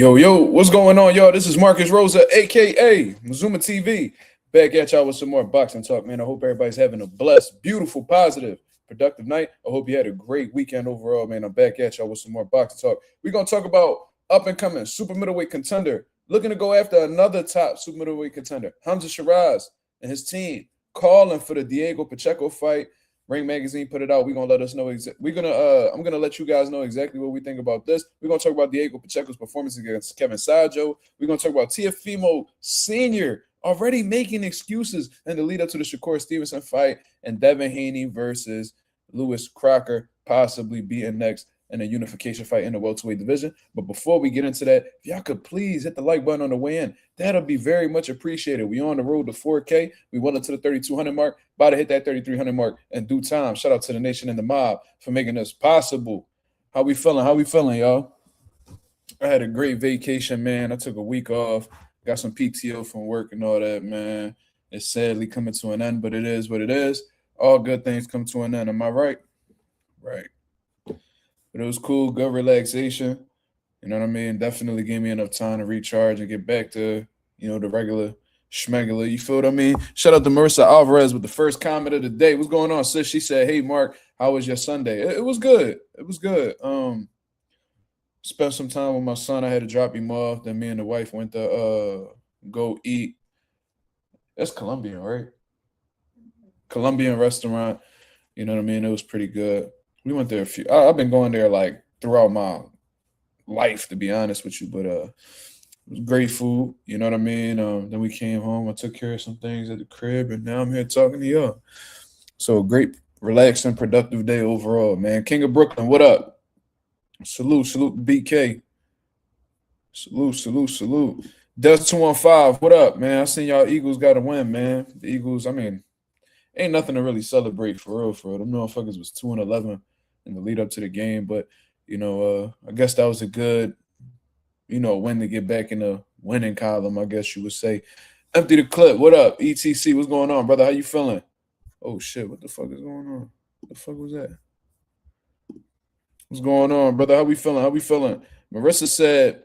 Yo, what's going on, y'all? This is Marcus Rosa, a.k.a. Mazuma TV, back at y'all with some more boxing talk, man. I hope everybody's having a blessed, beautiful, positive, productive night. I hope you had a great weekend overall, man. I'm back at y'all with some more boxing talk. We're going to talk about up-and-coming super middleweight contender, looking to go after another top super middleweight contender, Hamzah Sheeraz and his team, calling for the Diego Pacheco fight. Ring Magazine put it out. We're gonna let us know. I'm gonna let you guys know exactly what we think about this. We're gonna talk about Diego Pacheco's performance against Kevin Sadjo. We're gonna talk about Teofimo Sr. already making excuses in the lead up to the Shakur Stevenson fight, and Devin Haney versus Lewis Crocker possibly being next in a unification fight in the welterweight division. But before we get into that, if y'all could please hit the like button on the way in, that'll be very much appreciated. We on the road to 4K. We went up to the 3,200 mark, about to hit that 3,300 mark in due time. Shout out to the nation and the mob for making this possible. How we feeling, y'all? I had a great vacation, man. I took a week off, got some PTO from work and all that, man. It's sadly coming to an end, but it is what it is. All good things come to an end. Am I right? Right. But it was cool, good relaxation. You know what I mean? Definitely gave me enough time to recharge and get back to, the regular schmegular. You feel what I mean? Shout out to Marissa Alvarez with the first comment of the day. What's going on, sis? She said, "Hey, Mark, how was your Sunday?" It was good. It was good. Spent some time with my son. I had to drop him off. Then me and the wife went to go eat. That's Colombian, right? Colombian restaurant. You know what I mean? It was pretty good. We went there I've been going there like throughout my life, to be honest with you, but it was great food. You know what I mean? Then we came home. I took care of some things at the crib, and now I'm here talking to y'all. So great, relaxing, productive day overall, man. King of Brooklyn, what up? Salute, BK. Salute. Dust 215, what up, man? I seen y'all Eagles got to win, man. The Eagles, ain't nothing to really celebrate for real. Them motherfuckers was 2-11 in the lead up to the game, but I guess that was a good, win to get back in the winning column, I guess you would say. Empty the clip. What up, ETC? What's going on, brother? How you feeling? Oh shit, what the fuck is going on? What the fuck was that? What's going on, brother? How we feeling? Marissa said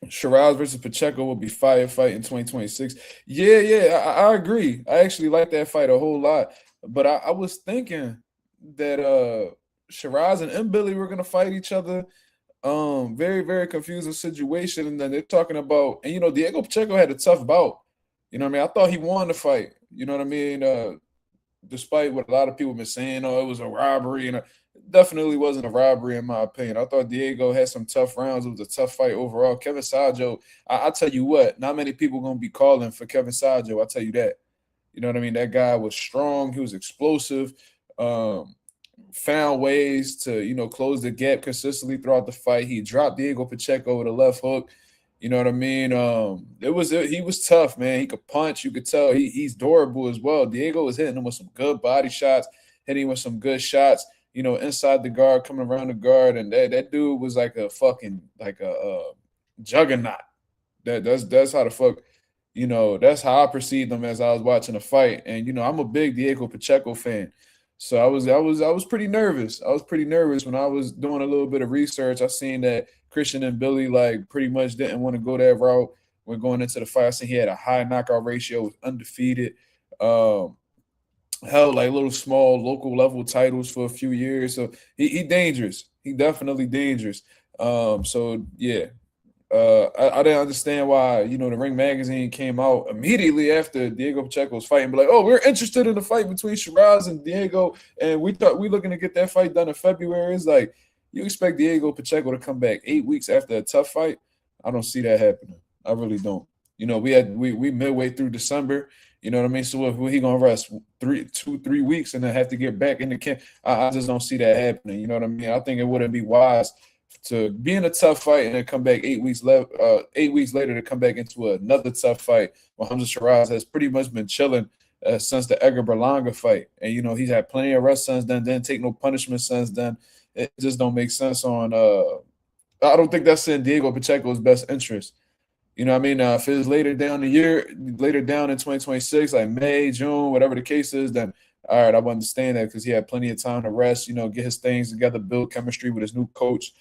Sheeraz versus Pacheco will be fire fight in 2026. Yeah, I agree. I actually like that fight a whole lot. But I was thinking that Sheeraz and Billy were gonna fight each other. Very, very confusing situation. And then they're talking about, and Diego Pacheco had a tough bout. You know what I mean? I thought he won the fight. You know what I mean? Despite what a lot of people have been saying, it was a robbery, and it definitely wasn't a robbery in my opinion. I thought Diego had some tough rounds. It was a tough fight overall. Kevin Sadjo, I tell you what, not many people are going to be calling for Kevin Sadjo. I'll tell you that. You know what I mean? That guy was strong. He was explosive. Found ways to, close the gap consistently throughout the fight. He dropped Diego Pacheco with a left hook. You know what I mean? He was tough, man. He could punch. You could tell he's durable as well. Diego was hitting him with some good body shots, hitting him with some good shots, inside the guard, coming around the guard. And that dude was like a fucking, juggernaut. That's how the fuck, that's how I perceived him as I was watching the fight. And, I'm a big Diego Pacheco fan. So I was pretty nervous. I was pretty nervous when I was doing a little bit of research. I seen that Christian and Billy pretty much didn't want to go that route when going into the fight. I seen he had a high knockout ratio, was undefeated, held little small local level titles for a few years. So he dangerous. He definitely dangerous. So yeah. I didn't understand why, the Ring Magazine came out immediately after Diego Pacheco's fight and be like, "Oh, we're interested in the fight between Sheeraz and Diego, and we thought we're looking to get that fight done in February." It's like, you expect Diego Pacheco to come back 8 weeks after a tough fight? I don't see that happening. I really don't. We midway through December. You know what I mean? So if he gonna rest 3 weeks and then have to get back in the camp, I just don't see that happening. You know what I mean? I think it wouldn't be wise to be in a tough fight and then come back 8 weeks later to come back into another tough fight. Well, Hamzah Sheeraz has pretty much been chilling since the Edgar Berlanga fight. And, he's had plenty of rest since then, didn't take no punishment since then. It just don't make sense on I don't think that's in Diego Pacheco's best interest. You know what I mean? If it's later down in 2026, like May, June, whatever the case is, then all right, I would understand that because he had plenty of time to rest, get his things together, build chemistry with his new coach.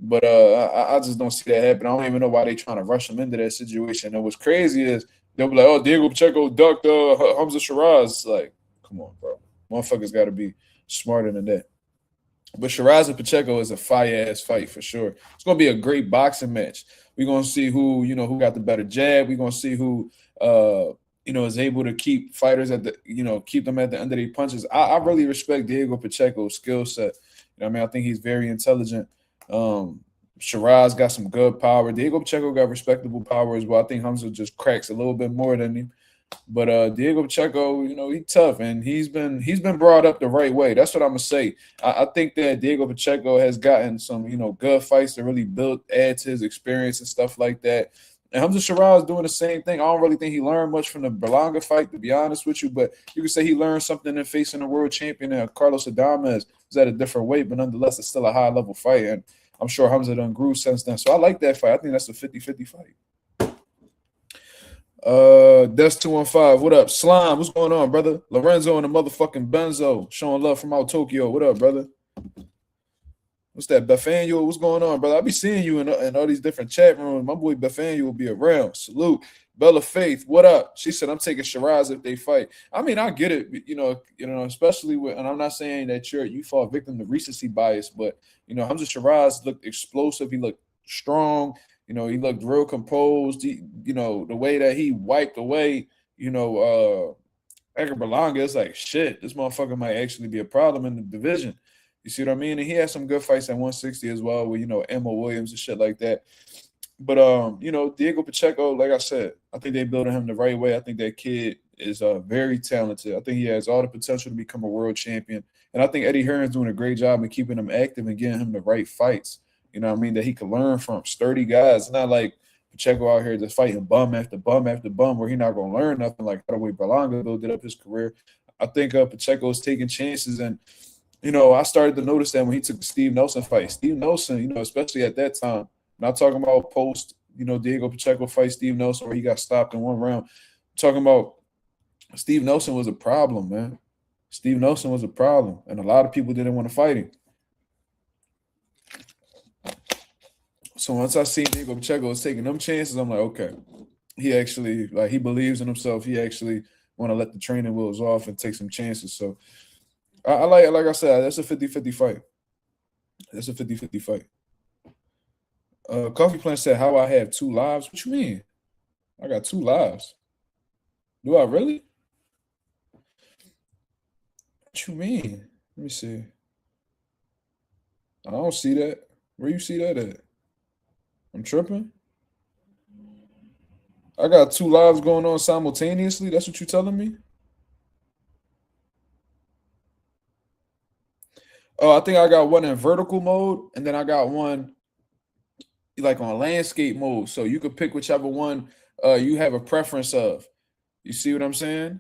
But I just don't see that happen. I don't even know why they trying to rush him into that situation. And what's crazy is they'll be like, "Oh, Diego Pacheco ducked Hamzah Sheeraz." It's like, come on, bro. Motherfuckers got to be smarter than that. But Sheeraz and Pacheco is a fire ass fight for sure. It's gonna be a great boxing match. We're gonna see who got the better jab. We're gonna see who is able to keep fighters keep them at the end of their punches. I really respect Diego Pacheco's skill set. I think he's very intelligent. Sheeraz got some good power. Diego Pacheco got respectable power as well. I think Hamza just cracks a little bit more than him. But Diego Pacheco, he's tough, and he's been brought up the right way. That's what I'm gonna say. I think that Diego Pacheco has gotten some, good fights to really add to his experience and stuff like that. And Hamzah Sheeraz doing the same thing. I don't really think he learned much from the Berlanga fight, to be honest with you. But you could say he learned something in facing the world champion Carlos Adames. Is at a different weight, but nonetheless, it's still a high-level fight. And I'm sure Hamza done grew since then. So I like that fight. I think that's a 50-50 fight. That's 215. What up? Slime, what's going on, brother? Lorenzo and the motherfucking Benzo. Showing love from out Tokyo. What up, brother? What's that, Bethanuel? What's going on, brother? I'll be seeing you in all these different chat rooms. My boy Bethanuel will be around. Salute. Bella Faith, what up? She said, I'm taking Sheeraz if they fight. I mean, I get it, especially and I'm not saying that you fall victim to recency bias, but, Hamzah Sheeraz looked explosive. He looked strong. He looked real composed. The way that he wiped away, Edgar Berlanga, it's like, shit, this motherfucker might actually be a problem in the division. You see what I mean? And he had some good fights at 160 as well with, Emma Williams and shit like that. But, Diego Pacheco, like I said, I think they building him the right way. I think that kid is very talented. I think he has all the potential to become a world champion. And I think Eddie Hearn's doing a great job in keeping him active and getting him the right fights, that he can learn from. Sturdy guys. It's not like Pacheco out here just fighting bum after bum after bum where he's not going to learn nothing like the way Berlanga built up his career. I think Pacheco is taking chances. And, I started to notice that when he took the Steve Nelson fight. Steve Nelson, especially at that time, not talking about post, Diego Pacheco fight Steve Nelson where he got stopped in one round. I'm talking about Steve Nelson was a problem, man. Steve Nelson was a problem, and a lot of people didn't want to fight him. So once I seen Diego Pacheco was taking them chances, I'm like, okay, he actually, he believes in himself. He actually want to let the training wheels off and take some chances. So I like I said, that's a 50-50 fight. That's a 50-50 fight. Coffee Plant said, how I have 2 lives? What you mean? I got 2 lives. Do I really? What you mean? Let me see. I don't see that. Where you see that at? I'm tripping. I got 2 lives going on simultaneously. That's what you telling me? Oh, I think I got one in vertical mode, and then I got one like on landscape mode. So you could pick whichever one you have a preference of. You see what I'm saying?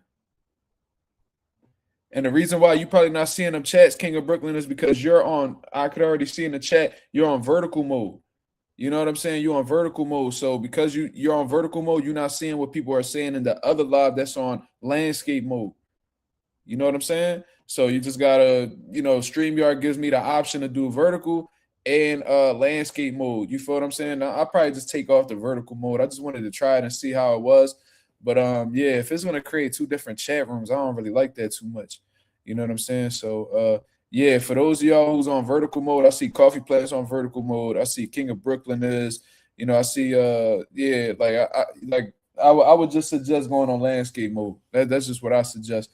And the reason why you probably not seeing them chats, King of Brooklyn, is because I could already see in the chat, you're on vertical mode. You know what I'm saying? You're on vertical mode. So because you're on vertical mode, you're not seeing what people are saying in the other live that's on landscape mode. You know what I'm saying? So you just gotta, StreamYard gives me the option to do vertical and landscape mode. You feel what I'm saying? Now, I'll probably just take off the vertical mode. I just wanted to try it and see how it was. But yeah, if it's gonna create 2 different chat rooms, I don't really like that too much. You know what I'm saying? So yeah, for those of y'all who's on vertical mode, I see Coffee Place on vertical mode. I see King of Brooklyn is, I see yeah, I would just suggest going on landscape mode. That's just what I suggest.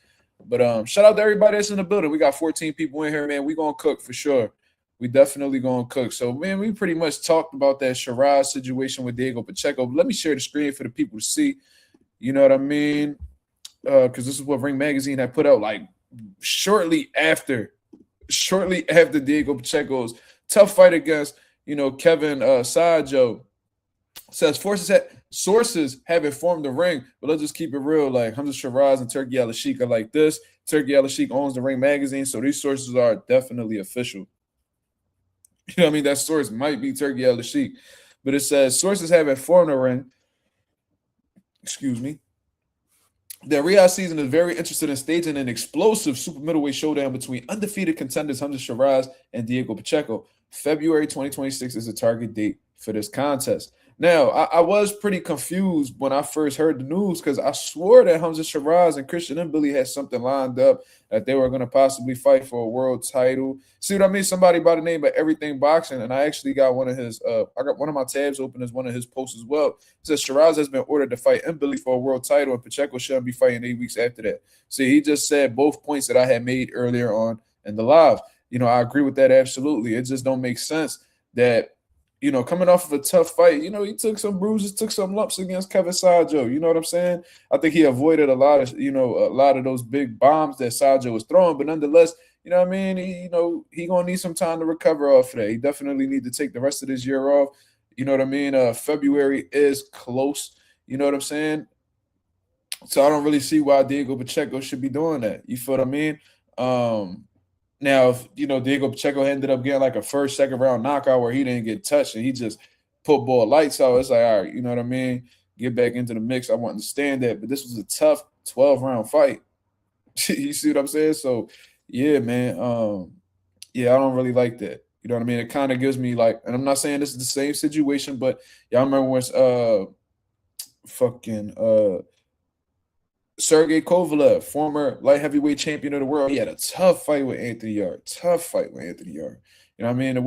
But shout out to everybody that's in the building. We got 14 people in here, man. We gonna cook for sure. We definitely gonna cook. So, man, we pretty much talked about that Sheeraz situation with Diego Pacheco. Let me share the screen for the people to see. You know what I mean? Because this is what Ring Magazine had put out like shortly after Diego Pacheco's tough fight against, Kevin Sadjo. Says sources have informed the Ring, but let's just keep it real. Like Hamzah Sheeraz and Turki Al-Sheikh are like this. Turki Al-Sheikh owns the Ring Magazine, so these sources are definitely official. You know what I mean? That source might be Turki Al-Sheikh, but it says sources have informed the Ring. Excuse me. The Riyadh season is very interested in staging an explosive super middleweight showdown between undefeated contenders Hamzah Sheeraz and Diego Pacheco. February 2026 is the target date for this contest. Now, I was pretty confused when I first heard the news because I swore that Hamzah Sheeraz and Christian Mbili had something lined up that they were going to possibly fight for a world title. See what I mean? Somebody by the name of Everything Boxing, and I actually got one of his. I got one of my tabs open as one of his posts as well. It says Sheeraz has been ordered to fight Mbili for a world title, and Pacheco shouldn't be fighting 8 weeks after that. See, he just said both points that I had made earlier on in the live. I agree with that absolutely. It just don't make sense that coming off of a tough fight, he took some bruises, took some lumps against Kevin Sadjo. You know what I'm saying? I think he avoided a lot of those big bombs that Sadjo was throwing, but nonetheless, you know what I mean? He gonna need some time to recover off of that. He definitely need to take the rest of this year off. You know what I mean? February is close. You know what I'm saying? So I don't really see why Diego Pacheco should be doing that. You feel what I mean? Now, if Diego Pacheco ended up getting like a first, second round knockout where he didn't get touched and he just put ball lights out, it's like, all right, you know what I mean? Get back into the mix. I want to understand that. But this was a tough 12-round fight. You see what I'm saying? So, yeah, man. Yeah, I don't really like that. You know what I mean? It kind of gives me like, and I'm not saying this is the same situation, but y'all remember when Sergey Kovalev, former light heavyweight champion of the world, he had a tough fight with Anthony Yarde. You know what I mean?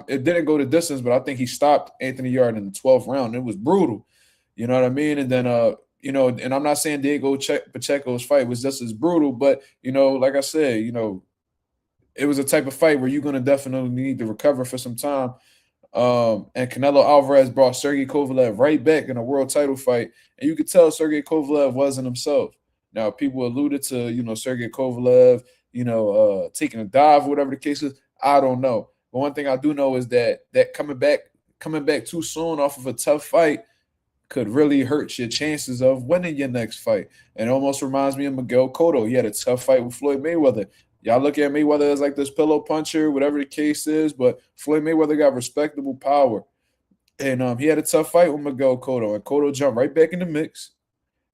It didn't go to distance, but I think he stopped Anthony Yarde in the 12th round. It was brutal. You know what I mean? And then, and I'm not saying Diego Pacheco's fight was just as brutal, but, like I said, it was a type of fight where you're going to definitely need to recover for some time. And Canelo Alvarez brought Sergey Kovalev right back in a world title fight, and you could tell Sergey Kovalev wasn't himself. Now, people alluded to, Sergey Kovalev, taking a dive or whatever the case is. I don't know. But one thing I do know is that coming back too soon off of a tough fight could really hurt your chances of winning your next fight. And it almost reminds me of Miguel Cotto. He had a tough fight with Floyd Mayweather. Y'all look at Mayweather as like this pillow puncher, whatever the case is, but Floyd Mayweather got respectable power. And he had a tough fight with Miguel Cotto, and Cotto jumped right back in the mix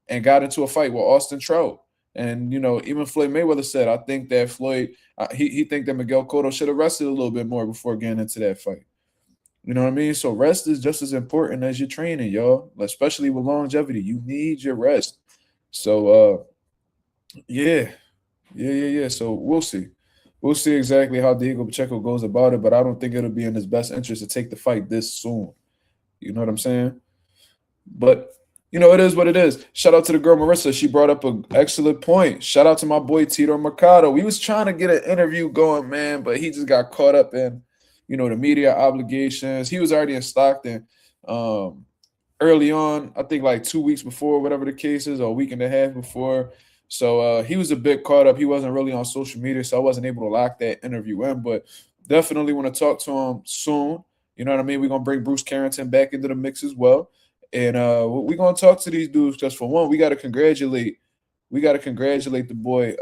and got into a fight with Austin Trout. And, even Floyd Mayweather said, I think that he think that Miguel Cotto should have rested a little bit more before getting into that fight. You know what I mean? So rest is just as important as your training, y'all, especially with longevity. You need your rest. So, yeah. So we'll see. We'll see exactly how Diego Pacheco goes about it, but I don't think it'll be in his best interest to take the fight this soon. You know what I'm saying? But, it is what it is. Shout out to the girl Marissa. She brought up an excellent point. Shout out to my boy Tito Mercado. We was trying to get an interview going, man, but he just got caught up in, the media obligations. He was already in Stockton early on, I think like 2 weeks before, whatever the case is, or a week and a half before. So he was a bit caught up. He wasn't really on social media, so I wasn't able to lock that interview in. But definitely want to talk to him soon. You know what I mean? We're going to bring Bruce Carrington back into the mix as well. And we're going to talk to these dudes because, for one, we got to congratulate the boy.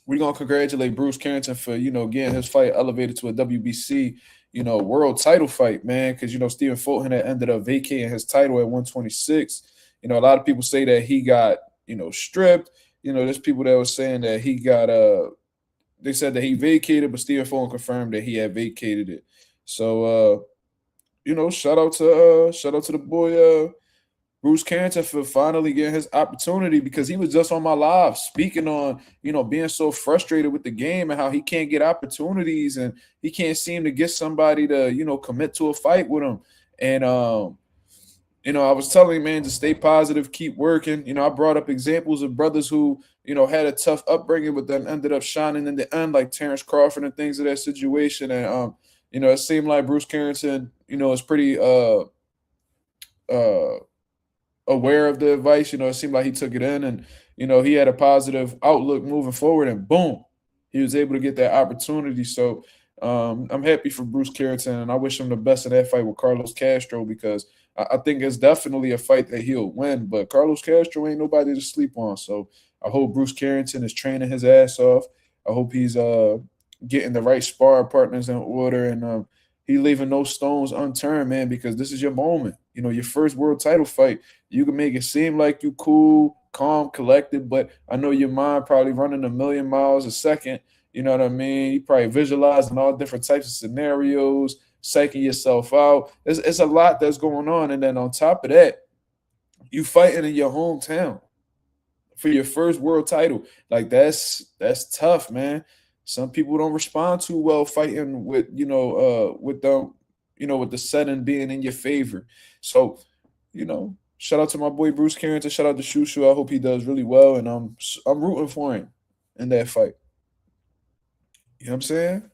We're going to congratulate Bruce Carrington for, getting his fight elevated to a WBC, world title fight, man, because, Stephen Fulton had ended up vacating his title at 126. A lot of people say that he got stripped. There's people that were saying that he got they said that he vacated, but Stephen Fulton confirmed that he had vacated it. So shout out to the boy Bruce Carrington for finally getting his opportunity, because he was just on my live speaking on, being so frustrated with the game and how he can't get opportunities and he can't seem to get somebody to, commit to a fight with him. And I was telling him, man, to stay positive, keep working. I brought up examples of brothers who, had a tough upbringing, but then ended up shining in the end, like Terrence Crawford and things of that situation. And, it seemed like Bruce Carrington, is pretty aware of the advice. It seemed like he took it in and, he had a positive outlook moving forward, and boom, he was able to get that opportunity. So I'm happy for Bruce Carrington, and I wish him the best in that fight with Carlos Castro, because I think it's definitely a fight that he'll win, but Carlos Castro ain't nobody to sleep on. So I hope Bruce Carrington is training his ass off. I hope he's getting the right sparring partners in order, and He leaving no stones unturned, man, because this is your moment. Your first world title fight. You can make it seem like you cool, calm, collected, but I know your mind probably running a million miles a second. You know what I mean? You probably visualizing all different types of scenarios, psyching yourself out. It's a lot that's going on. And then on top of that, you fighting in your hometown for your first world title. Like that's tough, man. Some people don't respond too well fighting with with the setting being in your favor. So, shout out to my boy Bruce Carrington. Shout out to Shushu. I hope he does really well, and I'm rooting for him in that fight. You know what I'm saying?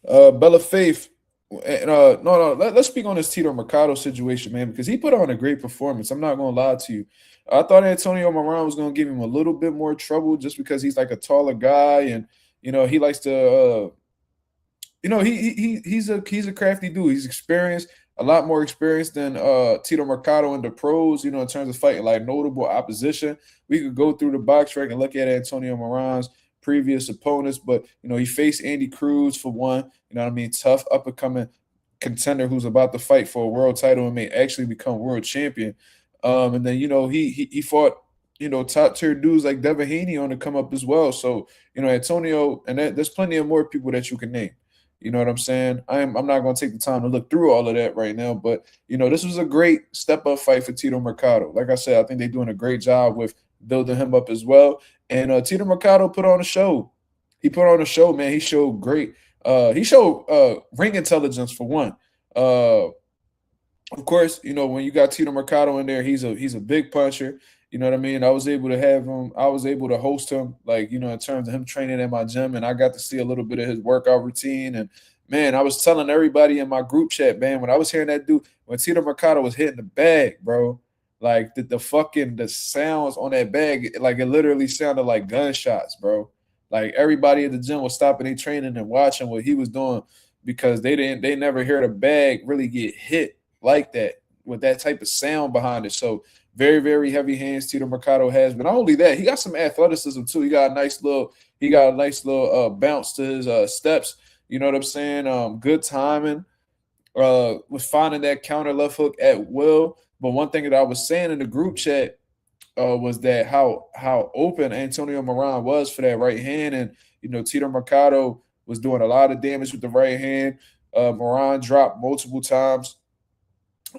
Bella Faith. No. Let's speak on this Tito Mercado situation, man, because he put on a great performance. I'm not gonna lie to you. I thought Antonio Moran was gonna give him a little bit more trouble just because he's like a taller guy, and he likes to. He's a crafty dude. He's experienced, a lot more experienced than Tito Mercado in the pros. In terms of fighting like notable opposition. We could go through the box track and look at Antonio Moran's previous opponents, but he faced Andy Cruz for one. You know what I mean? Tough up and coming contender who's about to fight for a world title and may actually become world champion. And then he fought top tier dudes like Devin Haney on to come up as well. So Antonio, and there's plenty of more people that you can name. You know what I'm saying? I'm not going to take the time to look through all of that right now, but this was a great step up fight for Tito Mercado. Like I said, I think they're doing a great job with building him up as well. And Tito Mercado put on a show. He put on a show, man. He showed great. He showed ring intelligence for one. Of course, when you got Tito Mercado in there, he's a big puncher. You know what I mean? I was able to have him. I was able to host him, like, in terms of him training at my gym, and I got to see a little bit of his workout routine. And, man, I was telling everybody in my group chat, man, when I was hearing that dude, when Tito Mercado was hitting the bag, bro, like the sounds on that bag, like it literally sounded like gunshots, bro. Like everybody at the gym was stopping their training and watching what he was doing because they never heard a bag really get hit like that with that type of sound behind it. So very, very heavy hands Tito Mercado has. But not only that, he got some athleticism too. He got a nice little bounce to his steps. You know what I'm saying? Good timing. Was finding that counter left hook at will. But one thing that I was saying in the group chat was that how open Antonio Moran was for that right hand. And, Tito Mercado was doing a lot of damage with the right hand. Moran dropped multiple times.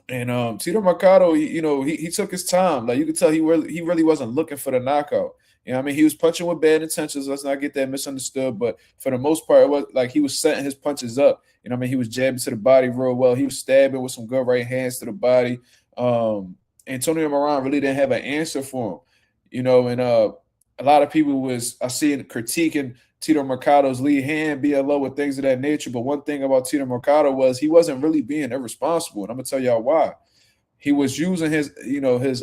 And Tito Mercado, he took his time. Like you could tell he really wasn't looking for the knockout. I mean, he was punching with bad intentions. Let's not get that misunderstood. But for the most part, it was like he was setting his punches up. I mean, he was jabbing to the body real well. He was stabbing with some good right hands to the body. Antonio Moran really didn't have an answer for him. And a lot of people I see critiquing Tito Mercado's lead hand being low with things of that nature. But one thing about Tito Mercado was he wasn't really being irresponsible. And I'm going to tell y'all why. He was using his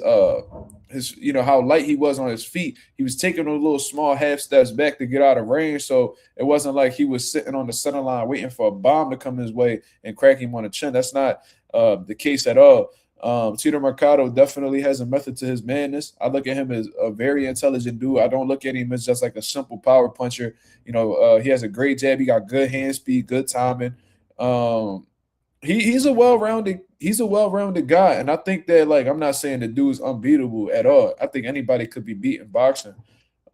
how light he was on his feet. He was taking those little small half steps back to get out of range. So it wasn't like he was sitting on the center line waiting for a bomb to come his way and crack him on the chin. That's not the case at all. Tito Mercado definitely has a method to his madness. I look at him as a very intelligent dude. I don't look at him as just like a simple power puncher. He has a great jab. He got good hand speed, good timing. He's a well-rounded guy, and I think that, like, I'm not saying the dude's unbeatable at all. I think anybody could be beat in boxing.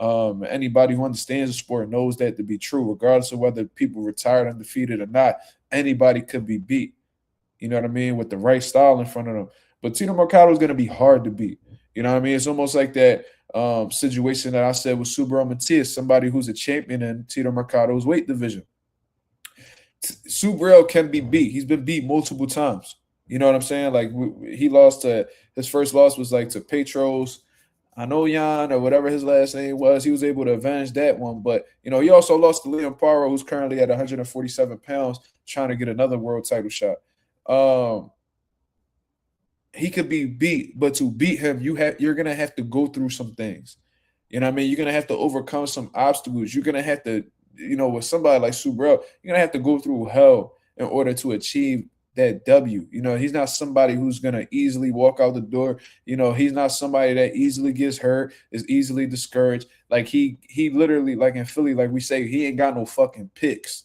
Anybody who understands the sport knows that to be true, regardless of whether people retired undefeated or not. Anybody could be beat. You know what I mean? With the right style in front of them. But Tito Mercado is going to be hard to beat. You know what I mean? It's almost like that situation that I said with Subriel Matias, somebody who's a champion in Tito Mercado's weight division. Subriel can be beat. He's been beat multiple times. You know what I'm saying? Like he lost to his first loss was like to Petros Anoyan or whatever his last name was. He was able to avenge that one. But, he also lost to Liam Paro, who's currently at 147 pounds, trying to get another world title shot. He could be beat, but to beat him, you're gonna have to go through some things. You know what I mean? You're gonna have to overcome some obstacles. You're gonna have to, with somebody like Subriel, you're gonna have to go through hell in order to achieve that W. He's not somebody who's gonna easily walk out the door. He's not somebody that easily gets hurt, is easily discouraged. Like he literally, like in Philly, like we say, he ain't got no fucking picks.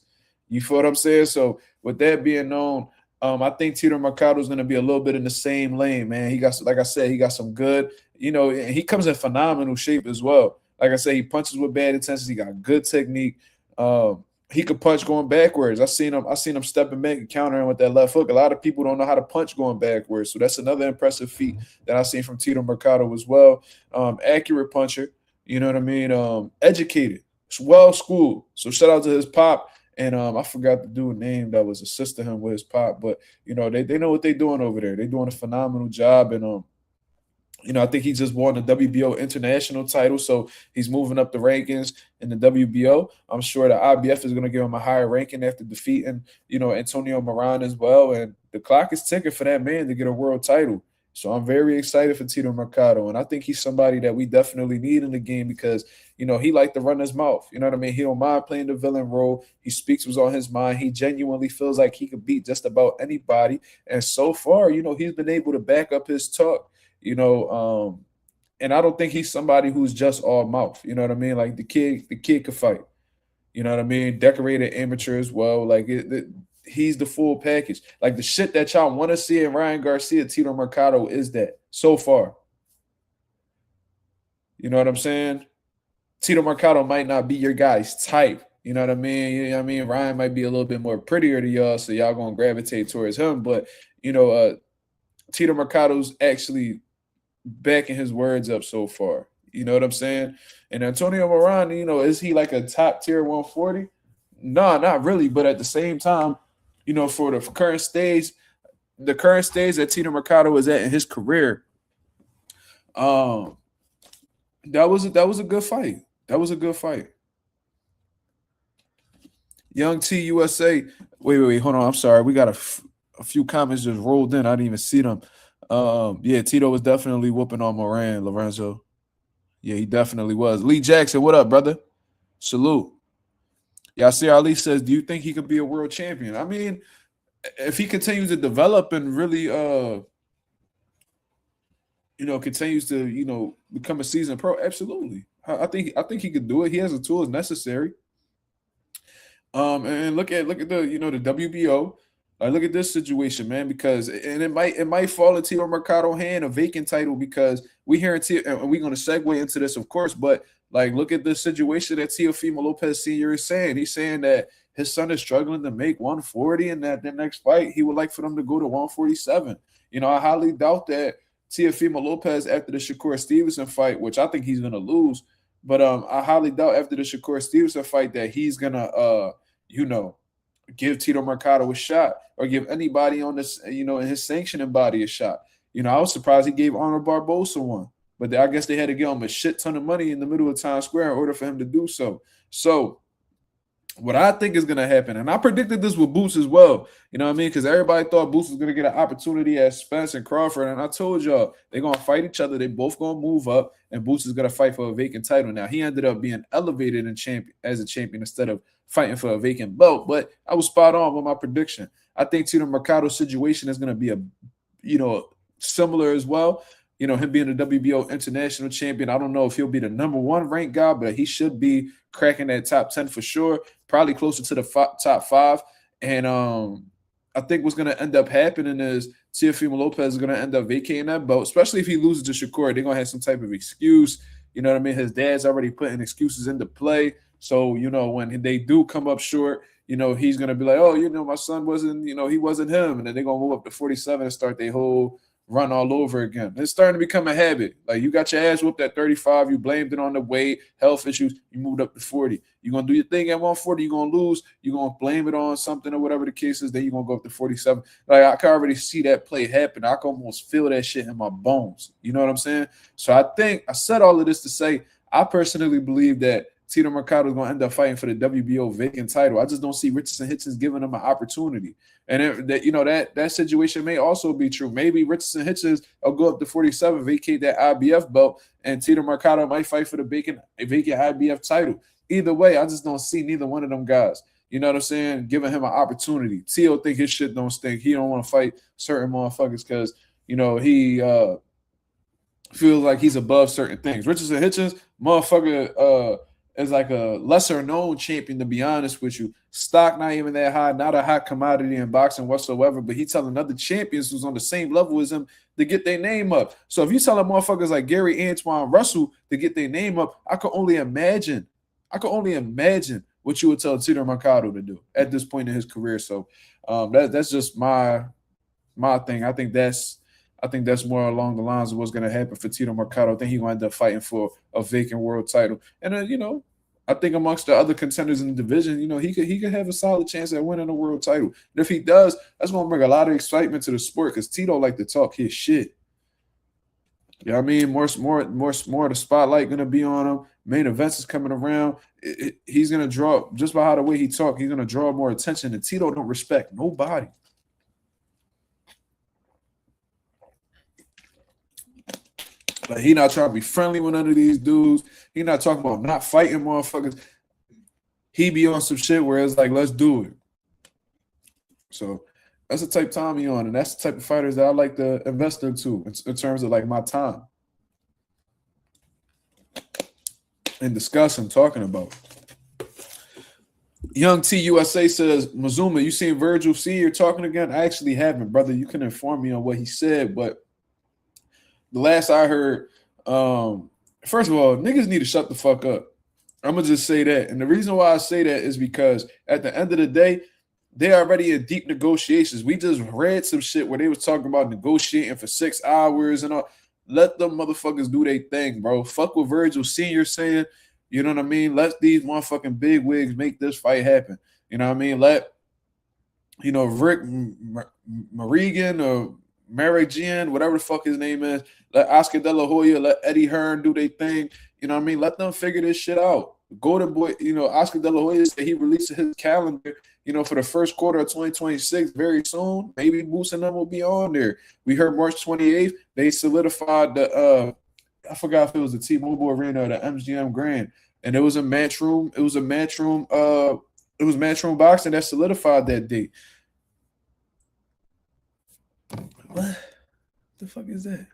You feel what I'm saying? So with that being known, I think Tito Mercado is going to be a little bit in the same lane, man. He got, like I said, he got some good, and he comes in phenomenal shape as well. Like I said, he punches with bad intentions. He got good technique. He could punch going backwards. I seen him stepping back and countering with that left hook. A lot of people don't know how to punch going backwards, so that's another impressive feat that I've seen from Tito Mercado as well. Accurate puncher, you know what I mean? Educated, well schooled. So shout out to his pop. And I forgot the dude's name that was assisting him with his pop, but they know what they're doing over there. They're doing a phenomenal job, and I think he just won the WBO international title, so he's moving up the rankings in the WBO. I'm sure the IBF is going to give him a higher ranking after defeating, Antonio Moran as well. And the clock is ticking for that man to get a world title. So I'm very excited for Tito Mercado, and I think he's somebody that we definitely need in the game because, he liked to run his mouth. You know what I mean? He don't mind playing the villain role. He speaks what's on his mind. He genuinely feels like he could beat just about anybody. And so far, he's been able to back up his talk. And I don't think he's somebody who's just all mouth. You know what I mean? Like the kid could fight. You know what I mean? Decorated amateur as well. Like he's the full package. Like the shit that y'all want to see in Ryan Garcia, Tito Mercado is that so far. You know what I'm saying? Tito Mercado might not be your guy's type. You know what I mean? You know what I mean? Ryan might be a little bit more prettier to y'all, so y'all gonna gravitate towards him. But Tito Mercado's actually backing his words up so far. You know what I'm saying? And Antonio Moran, is he like a top tier 140? No, not really. But at the same time, for the current stage that Tito Mercado is at in his career, that was a good fight. That was a good fight. Young T USA. Wait, hold on. I'm sorry. We got a few comments just rolled in. I didn't even see them. Yeah, Tito was definitely whooping on Moran, Lorenzo. Yeah, he definitely was. Lee Jackson, what up, brother? Salute. Yasir Ali says, do you think he could be a world champion? I mean, if he continues to develop and really continues to, become a seasoned pro, absolutely. I think he could do it. He has the tools necessary. And look at the the WBO. Look at this situation, man, because it might fall into Tito Mercado hand, a vacant title, because we hear it, and we're going to segue into this, of course, but look at the situation that Teofimo Lopez Sr. is saying. He's saying that his son is struggling to make 140, and that the next fight he would like for them to go to 147. I highly doubt that Teofimo Lopez, after the Shakur Stevenson fight, which I think he's going to lose, but I highly doubt after the Shakur Stevenson fight that he's going to, give Tito Mercado a shot or give anybody on this, in his sanctioning body a shot. I was surprised he gave Arnold Barbosa one, but I guess they had to give him a shit ton of money in the middle of Times Square in order for him to do so. So what I think is going to happen, and I predicted this with Boots as well, you know what I mean? Because everybody thought Boots was going to get an opportunity at Spence and Crawford, and I told y'all they're going to fight each other. They both going to move up, and Boots is going to fight for a vacant title. Now, he ended up being elevated as a champion instead of fighting for a vacant belt, but I was spot on with my prediction. I think Tito Mercado's situation is going to be similar as well. Him being the WBO international champion, I don't know if he'll be the number one ranked guy, but he should be cracking that top 10 for sure, probably closer to the top 5. And I think what's going to end up happening is Teofimo Lopez is going to end up vacating that belt, especially if he loses to Shakur. They're going to have some type of excuse. You know what I mean? His dad's already putting excuses into play. So, when they do come up short, he's going to be like, oh, my son wasn't, he wasn't him. And then they're going to move up to 47 and start their whole run all over again. It's starting to become a habit. Like, you got your ass whooped at 35. You blamed it on the weight, health issues. You moved up to 40. You're going to do your thing at 140. You're going to lose. You're going to blame it on something or whatever the case is. Then you're going to go up to 47. Like, I can already see that play happen. I can almost feel that shit in my bones. You know what I'm saying? So I think I said all of this to say I personally believe that Tito Mercado is going to end up fighting for the WBO vacant title. I just don't see Richardson Hitchens giving him an opportunity. And that situation may also be true. Maybe Richardson Hitchens will go up to 47, vacate that IBF belt, and Tito Mercado might fight for the vacant IBF title. Either way, I just don't see neither one of them guys. You know what I'm saying? Giving him an opportunity. Tito think his shit don't stink. He don't want to fight certain motherfuckers because, he feels like he's above certain things. Richardson Hitchens, motherfucker, as like a lesser known champion, to be honest with you. Stock not even that high, not a hot commodity in boxing whatsoever, but he telling other champions who's on the same level as him to get their name up. So if you telling motherfuckers like Gary Antoine Russell to get their name up, I could only imagine what you would tell Tito Mercado to do at this point in his career. So that's just my thing. I think that's more along the lines of what's going to happen for Tito Mercado. I think he's going to end up fighting for a vacant world title. And you know, I think amongst the other contenders in the division, you know, he could have a solid chance at winning a world title. And if he does, that's going to bring a lot of excitement to the sport because Tito like to talk his shit. You know what I mean? More of the spotlight going to be on him. Main events is coming around. He's going to draw, just by how the way he talk, he's going to draw more attention. And Tito don't respect nobody. Like, he not trying to be friendly with none of these dudes. He not talking about not fighting motherfuckers. He be on some shit where it's like, let's do it. So that's the type of time he on, and that's the type of fighters that I like to invest into in terms of like my time and discuss and talking about. Young T USA says, Mazuma, you seen Virgil Sr. talking again? I actually haven't, brother. You can inform me on what he said, but the last I heard, first of all, niggas need to shut the fuck up. I'm going to just say that. And the reason why I say that is because at the end of the day, they're already in deep negotiations. We just read some shit where they was talking about negotiating for 6 hours and all. Let them motherfuckers do their thing, bro. Fuck what Virgil Sr. saying. You know what I mean? Let these motherfucking big wigs make this fight happen. You know what I mean? Let, you know, Rick Marigan or Marijan, whatever the fuck his name is, let Oscar De La Hoya, let Eddie Hearn do their thing. You know what I mean? Let them figure this shit out. Golden Boy, you know, Oscar De La Hoya said he releases his calendar, you know, for the first quarter of 2026 very soon. Maybe Moose and them will be on there. We heard March 28th, they solidified the I forgot if it was the T-Mobile Arena or the MGM Grand. And it was a matchroom, matchroom boxing that solidified that date. What the fuck is that?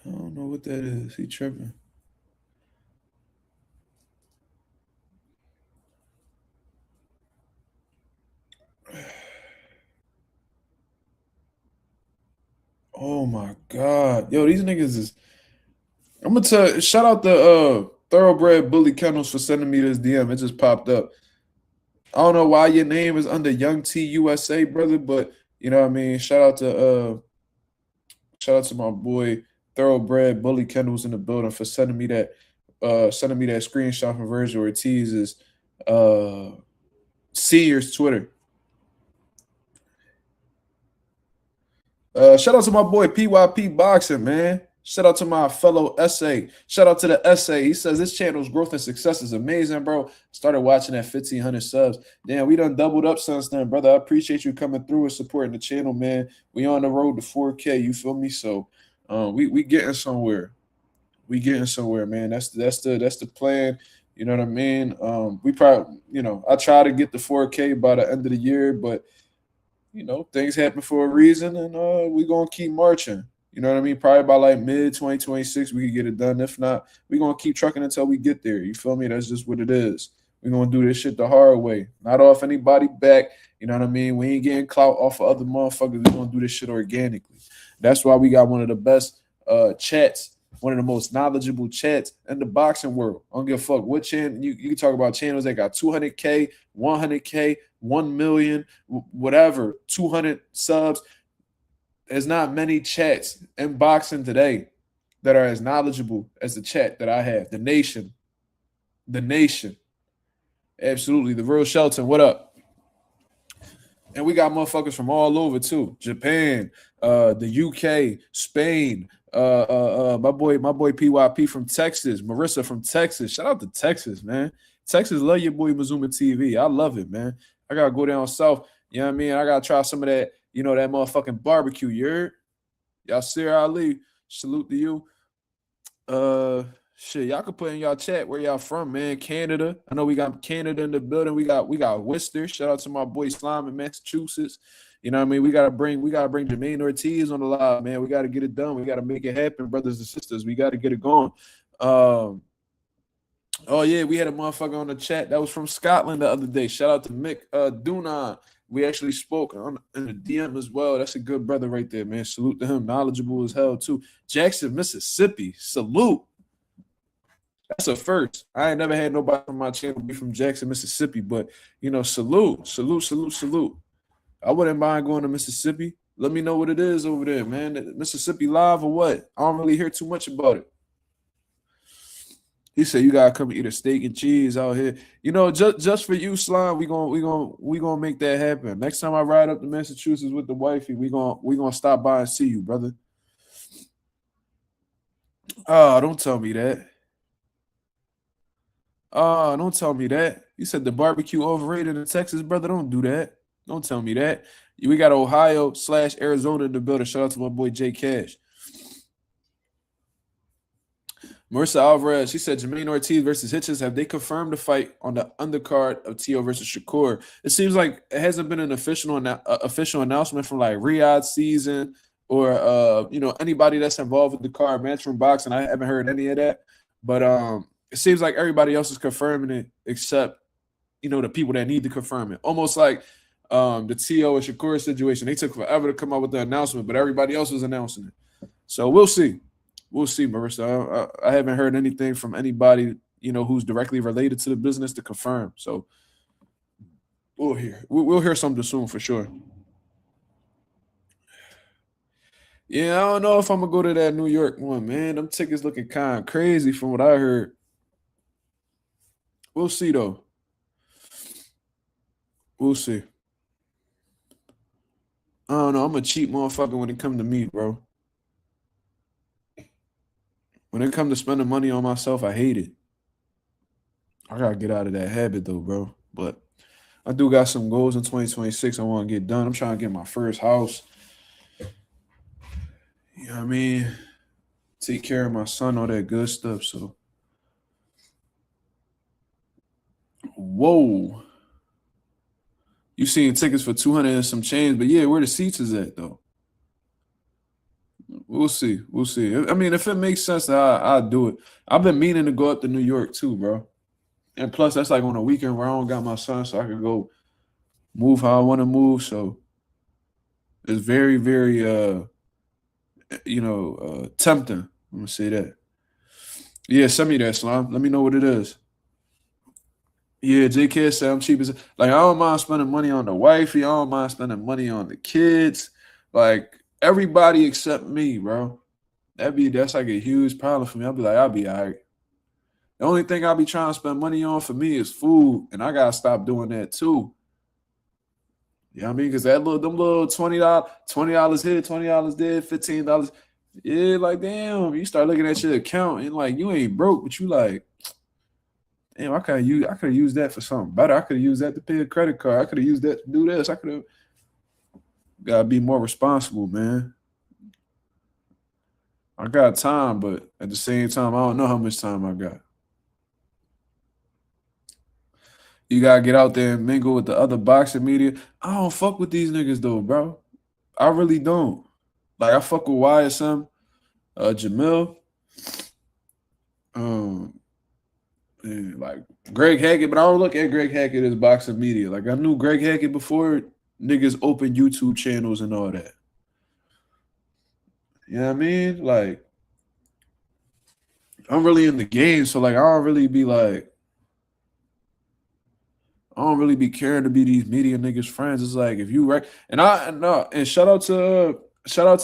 I don't know what that is. He tripping. Oh my God. Yo, these niggas is. I'm gonna tell, shout out the Thoroughbred Bully Kennels for sending me this DM. It just popped up. I don't know why your name is under Young T USA, brother, but you know what I mean. Shout out to my boy Thoroughbred Bully Kennels in the building for sending me that screenshot from Virgil Ortiz's Senior's Twitter. Shout out to my boy PYP Boxing, man. Shout out to my fellow SA. Shout out to the SA. He says this channel's growth and success is amazing, bro. Started watching at 1,500 subs. Damn, we done doubled up since then, brother. I appreciate you coming through and supporting the channel, man. We on the road to 4K. You feel me? So, we getting somewhere. We getting somewhere, man. That's the plan. You know what I mean? We probably, you know, I try to get the 4K by the end of the year, but you know, things happen for a reason, and we're gonna keep marching. You know what I mean? Probably by like mid-2026, we could get it done. If not, we're going to keep trucking until we get there. You feel me? That's just what it is. We're going to do this shit the hard way. Not off anybody back. You know what I mean? We ain't getting clout off of other motherfuckers. We're going to do this shit organically. That's why we got one of the best chats, one of the most knowledgeable chats in the boxing world. I don't give a fuck what channel. You can talk about channels that got 200K, 100K, 1 million, whatever, 200 subs. There's not many chats in boxing today that are as knowledgeable as the chat that I have. The Nation. Absolutely. The Real Shelton, what up? And we got motherfuckers from all over too. Japan, the UK, Spain, my boy PYP from Texas, Marissa from Texas. Shout out to Texas, man. Texas love your boy Mazuma TV. I love it, man. I gotta go down south. You know what I mean? I gotta try some of that. You know, that motherfucking barbecue, you heard? Yasir Ali, salute to you. Shit, y'all can put in y'all chat where y'all from, man. Canada. I know we got Canada in the building. We got Worcester. Shout out to my boy Slime in Massachusetts. You know what I mean? We gotta bring Jermaine Ortiz on the live, man. We gotta get it done. We gotta make it happen, brothers and sisters. We gotta get it going. Oh yeah, we had a motherfucker on the chat that was from Scotland the other day. Shout out to Mick Dunan. We actually spoke in the DM as well. That's a good brother right there, man. Salute to him. Knowledgeable as hell too. Jackson, Mississippi. Salute. That's a first. I ain't never had nobody on my channel be from Jackson, Mississippi, but salute. I wouldn't mind going to Mississippi. Let me know what it is over there, man. Mississippi live or what? I don't really hear too much about it. He said you gotta come eat a steak and cheese out here. You know, just for you, Slime, we gonna make that happen. Next time I ride up to Massachusetts with the wifey, we gonna stop by and see you, brother. Oh, don't tell me that. Oh, don't tell me that. You said the barbecue overrated in Texas, brother. Don't do that. Don't tell me that. We got Ohio/Arizona in the building. Shout out to my boy Jay Cash. Marissa Alvarez, she said Jermaine Ortiz versus Hitchens. Have they confirmed the fight on the undercard of Teo versus Shakur? It seems like it hasn't been an official announcement from like Riyadh season or anybody that's involved with the card. Matchroom Boxing, I haven't heard any of that. But it seems like everybody else is confirming it except the people that need to confirm it. Almost like the Teo and Shakur situation. They took forever to come out with the announcement, but everybody else was announcing it. So we'll see. We'll see, Marissa. I haven't heard anything from anybody, who's directly related to the business to confirm. So we'll hear something soon for sure. Yeah, I don't know if I'm gonna go to that New York one, man. Them tickets looking kind of crazy from what I heard. We'll see though. We'll see. I don't know. I'm a cheap motherfucker when it comes to me, bro. When it comes to spending money on myself, I hate it. I gotta get out of that habit though, bro. But I do got some goals in 2026 I want to get done. I'm trying to get my first house. You know what I mean? Take care of my son, all that good stuff. So, whoa. You seeing tickets for 200 and some change, but yeah, where the seats is at though? We'll see. We'll see. I mean, if it makes sense, I'll do it. I've been meaning to go up to New York too, bro. And plus, that's like on a weekend where I don't got my son, so I could go move how I want to move. So it's very, very, tempting. I'm gonna say that. Yeah, send me that, Slime. Let me know what it is. Yeah, JK said I'm cheap as like I don't mind spending money on the wifey. I don't mind spending money on the kids. Like everybody except me, bro. That's like a huge problem for me. I'll be like, I'll be all right. The only thing I'll be trying to spend money on for me is food, and I gotta stop doing that too. You know what I mean? Because them little $20 here, $20 there, $15. Yeah, like damn, you start looking at your account and like you ain't broke, but you like, damn, I could have used that for something better. I could have used that to pay a credit card. I could have used that to do this. I could have gotta be more responsible, man. I got time, but at the same time, I don't know how much time I got. You gotta get out there and mingle with the other boxing media. I don't fuck with these niggas though, bro. I really don't. Like I fuck with YSM, Jamil, and like Greg Hackett, but I don't look at Greg Hackett as boxing media. Like I knew Greg Hackett before niggas open YouTube channels and all that. You know what I mean? Like I'm really in the game, so like I don't really be caring to be these media niggas' friends. It's like if you and shout out to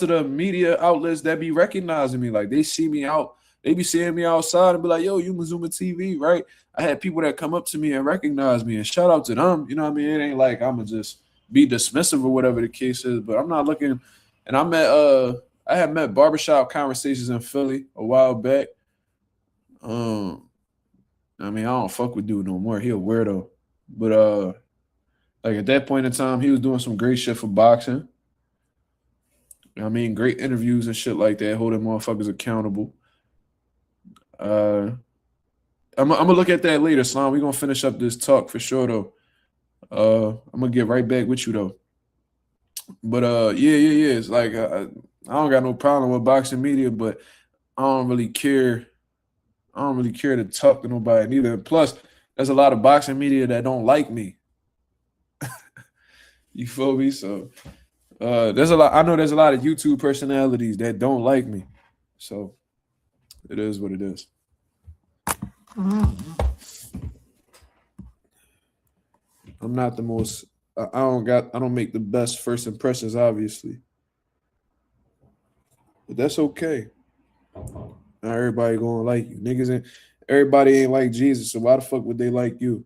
the media outlets that be recognizing me. Like they see me out, they be seeing me outside and be like, yo, you Mazuma TV, right? I had people that come up to me and recognize me and shout out to them. You know what I mean? It ain't like I'ma just be dismissive or whatever the case is, but I'm not looking. And I had met barbershop conversations in Philly a while back. I mean, I don't fuck with dude no more. He a weirdo. But like at that point in time, he was doing some great shit for boxing. I mean, great interviews and shit like that, holding motherfuckers accountable. I'm gonna look at that later, Slime. We're gonna finish up this talk for sure though. I'm gonna get right back with you though. But yeah. It's like I don't got no problem with boxing media, but I don't really care. I don't really care to talk to nobody neither. Plus, there's a lot of boxing media that don't like me. You feel me? So there's a lot. I know there's a lot of YouTube personalities that don't like me. So it is what it is. I'm not the most. I don't make the best first impressions, obviously, but that's okay. Not everybody gonna like you, niggas. And everybody ain't like Jesus, so why the fuck would they like you?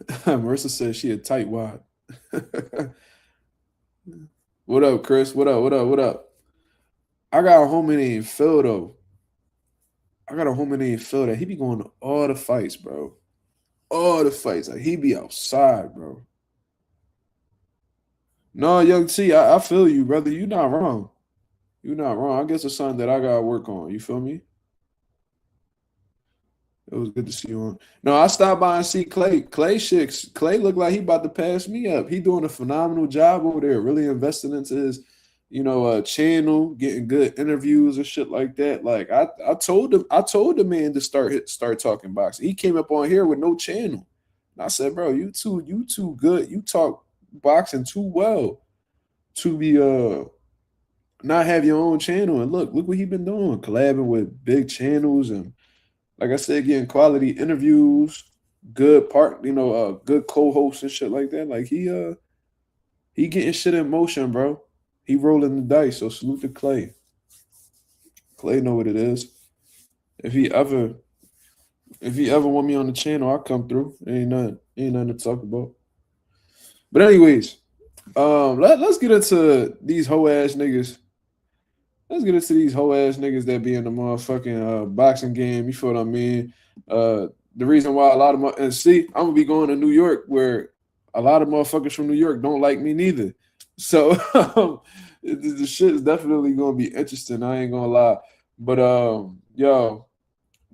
Marissa says she a tightwad. What up, Chris? What up? I got a homie named Phil though. That he be going to all the fights, bro. All the fights. Like, he be outside, bro. No, Young T, I feel you, brother. You're not wrong. I guess it's something that I gotta work on. You feel me? It was good to see you on. No, I stopped by and see Clay. Clay looked like he about to pass me up. He doing a phenomenal job over there, really investing into his, channel, getting good interviews and shit like that. Like I told the man to start talking boxing. He came up on here with no channel. And I said, bro, you too good. You talk boxing too well to be not have your own channel. And look what he been doing, collabing with big channels and, like I said, getting quality interviews, good good co-hosts and shit like that. Like he getting shit in motion, bro. He rolling the dice. So salute to Clay. Clay know what it is. If he ever want me on the channel, I'll come through. Ain't nothing to talk about. But anyways, let's get into these hoe ass niggas. Let's get into these hoe ass niggas that be in the motherfucking boxing game. You feel what I mean? The reason why a lot of and see, I'm gonna be going to New York where a lot of motherfuckers from New York don't like me neither. So the shit is definitely gonna be interesting. I ain't gonna lie. But yo,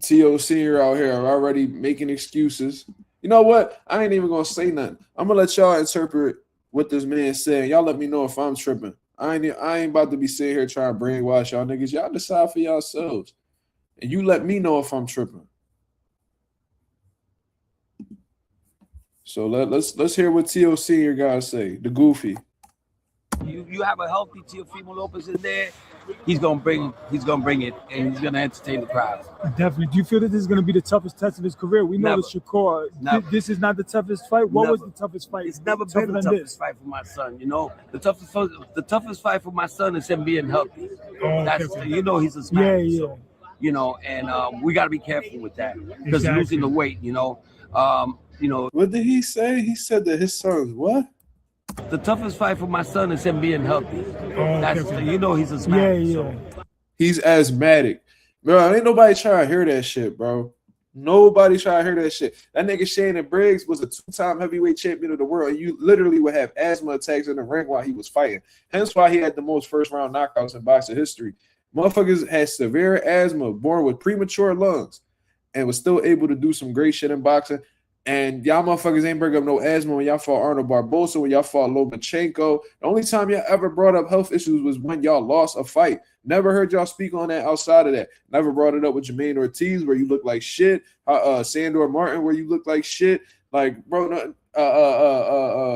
T.O. Sr. out here already making excuses. You know what? I ain't even gonna say nothing. I'm gonna let y'all interpret what this man saying. Y'all let me know if I'm tripping. I ain't about to be sitting here trying to brainwash y'all niggas. Y'all decide for yourselves. And you let me know if I'm tripping. So let's hear what T.O. Sr. gotta say. The goofy. You have a healthy Teofimo Lopez in there, he's gonna bring it, and he's gonna entertain the crowd. Definitely. Do you feel that this is gonna be the toughest test of his career? We know that Shakur. This is not the toughest fight. What was the toughest fight? It's never been the toughest fight for my son. The toughest fight for my son is him being healthy. He's a smash. Yeah. So, and we got to be careful with that because he's losing the weight. What did he say? He said that his son's what? The toughest fight for my son is him being healthy. He's a smash. Yeah. So. He's asthmatic. Bro, ain't nobody trying to hear that shit, bro. Nobody trying to hear that shit. That nigga Shannon Briggs was a 2-time heavyweight champion of the world, and you literally would have asthma attacks in the ring while he was fighting. Hence why he had the most first-round knockouts in boxing history. Motherfuckers had severe asthma, born with premature lungs, and was still able to do some great shit in boxing. And y'all motherfuckers ain't bring up no asthma when y'all fought Arnold Barbosa, when y'all fought Lomachenko. The only time y'all ever brought up health issues was when y'all lost a fight. Never heard y'all speak on that outside of that. Never brought it up with Jermaine Ortiz, where you look like shit. Sandor Martin, where you look like shit. Like, bro,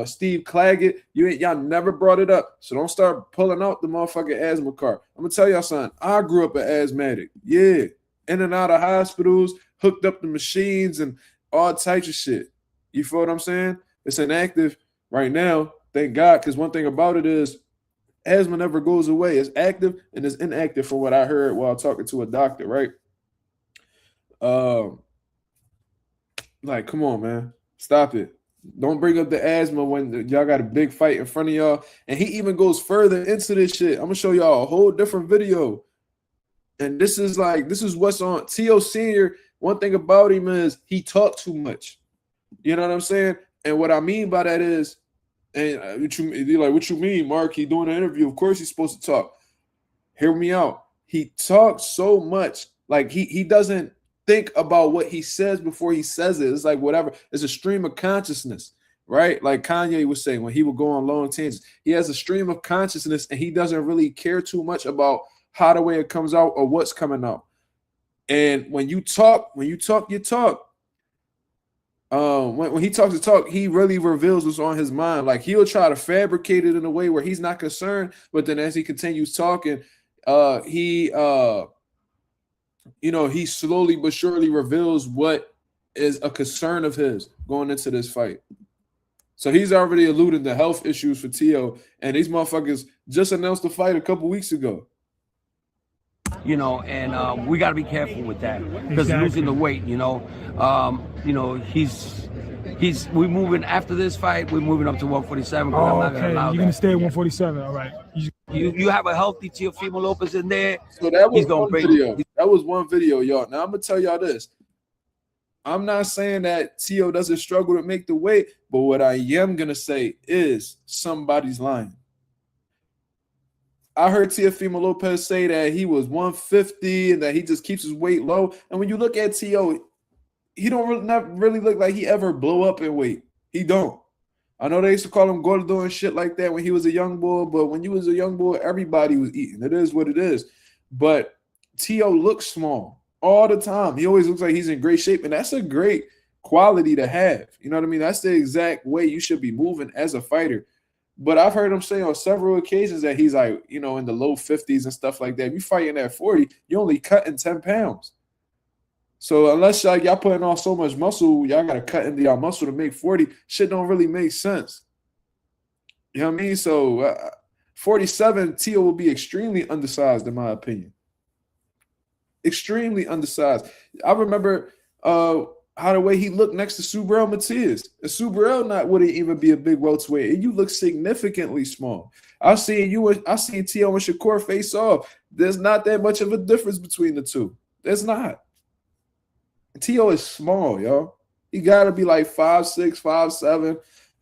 Steve Claggett. Y'all never brought it up. So don't start pulling out the motherfucking asthma card. I'm gonna tell y'all something. I grew up an asthmatic. Yeah. In and out of hospitals, hooked up the machines and all types of shit. You feel what I'm saying? It's inactive right now, thank God, because one thing about it is asthma never goes away. It's active and it's inactive from what I heard while talking to a doctor, right? Like, come on, man. Stop it. Don't bring up the asthma when y'all got a big fight in front of y'all. And he even goes further into this shit. I'm going to show y'all a whole different video. And this is what's on T.O. Sr. One thing about him is he talks too much. You know what I'm saying? And what I mean by that is, and you're like, what you mean, Mark? He doing an interview. Of course he's supposed to talk. hear me out. He talks so much, like he doesn't think about what he says before he says it. It's like whatever. It's a stream of consciousness, right? Like Kanye was saying when he would go on long tangents. He has a stream of consciousness, and he doesn't really care too much about how the way it comes out or what's coming out. And when you talk, you talk. When he talks to talk, he really reveals what's on his mind. Like he'll try to fabricate it in a way where he's not concerned, but then as he continues talking, he slowly but surely reveals what is a concern of his going into this fight. So he's already alluded to health issues for Teo, and these motherfuckers just announced the fight a couple weeks ago. And we got to be careful with that because losing the weight, we're moving after this fight. We're moving up to 147. Oh, I'm not gonna allow you're gonna stay at 147. All right. You have a healthy Teofimo Lopez in there. So that was one video. That was one video, y'all. Now I'm gonna tell y'all this. I'm not saying that Teo doesn't struggle to make the weight, but what I am gonna say is somebody's lying. I heard Teofimo Lopez say that he was 150 and that he just keeps his weight low. And when you look at Teo, he don't really look like he ever blow up in weight. He don't. I know they used to call him Gordo and shit like that when he was a young boy, but when you was a young boy, everybody was eating. It is what it is. But Teo looks small all the time. He always looks like he's in great shape, and that's a great quality to have. You know what I mean? That's the exact way you should be moving as a fighter. But I've heard him say on several occasions that he's like, in the low 50s and stuff like that. If you're fighting at 40, you're only cutting 10 pounds. So unless y'all putting on so much muscle, y'all got to cut into y'all muscle to make 40. Shit don't really make sense. You know what I mean? So 47, Teo will be extremely undersized, in my opinion. Extremely undersized. I remember how the way he looked next to Subriel Matias. And Subriel wouldn't even be a big welterweight. And you look significantly small. I seen Teo and Shakur face off. There's not that much of a difference between the two. There's not. Teo is small, y'all. He gotta be like 5'6",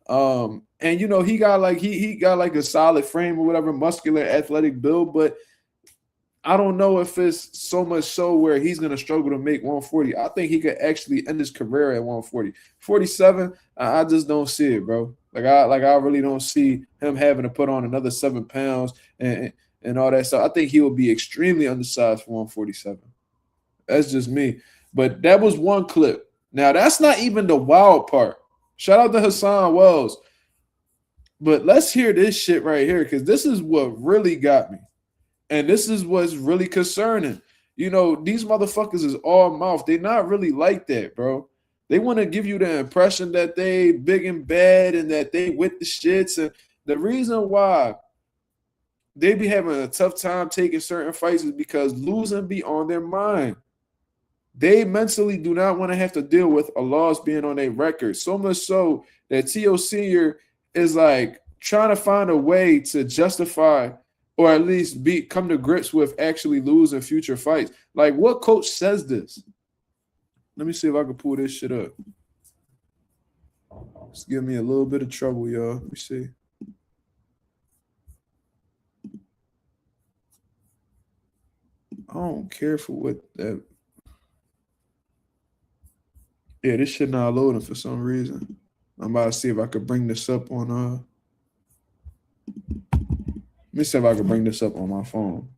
5'7". And he got like a solid frame or whatever, muscular, athletic build, but I don't know if it's so much so where he's going to struggle to make 140. I think he could actually end his career at 140. 47, I just don't see it, bro. I really don't see him having to put on another 7 pounds and all that stuff. I think he will be extremely undersized for 147. That's just me. But that was one clip. Now, that's not even the wild part. Shout out to Hassan Wells. But let's hear this shit right here because this is what really got me. And this is what's really concerning. These motherfuckers is all mouth. They're not really like that, bro. They want to give you the impression that they big and bad and that they with the shits. And the reason why they be having a tough time taking certain fights is because losing be on their mind. They mentally do not want to have to deal with a loss being on their record. So much so that Teo Sr. is like trying to find a way to justify or at least come to grips with actually losing future fights. Like, what coach says this? Let me see if I can pull this shit up. It's giving me a little bit of trouble, y'all. Let me see. I don't care for what that. Yeah, this shit not loading for some reason. I'm about to see if I could bring this up on Let me see if I can bring this up on my phone.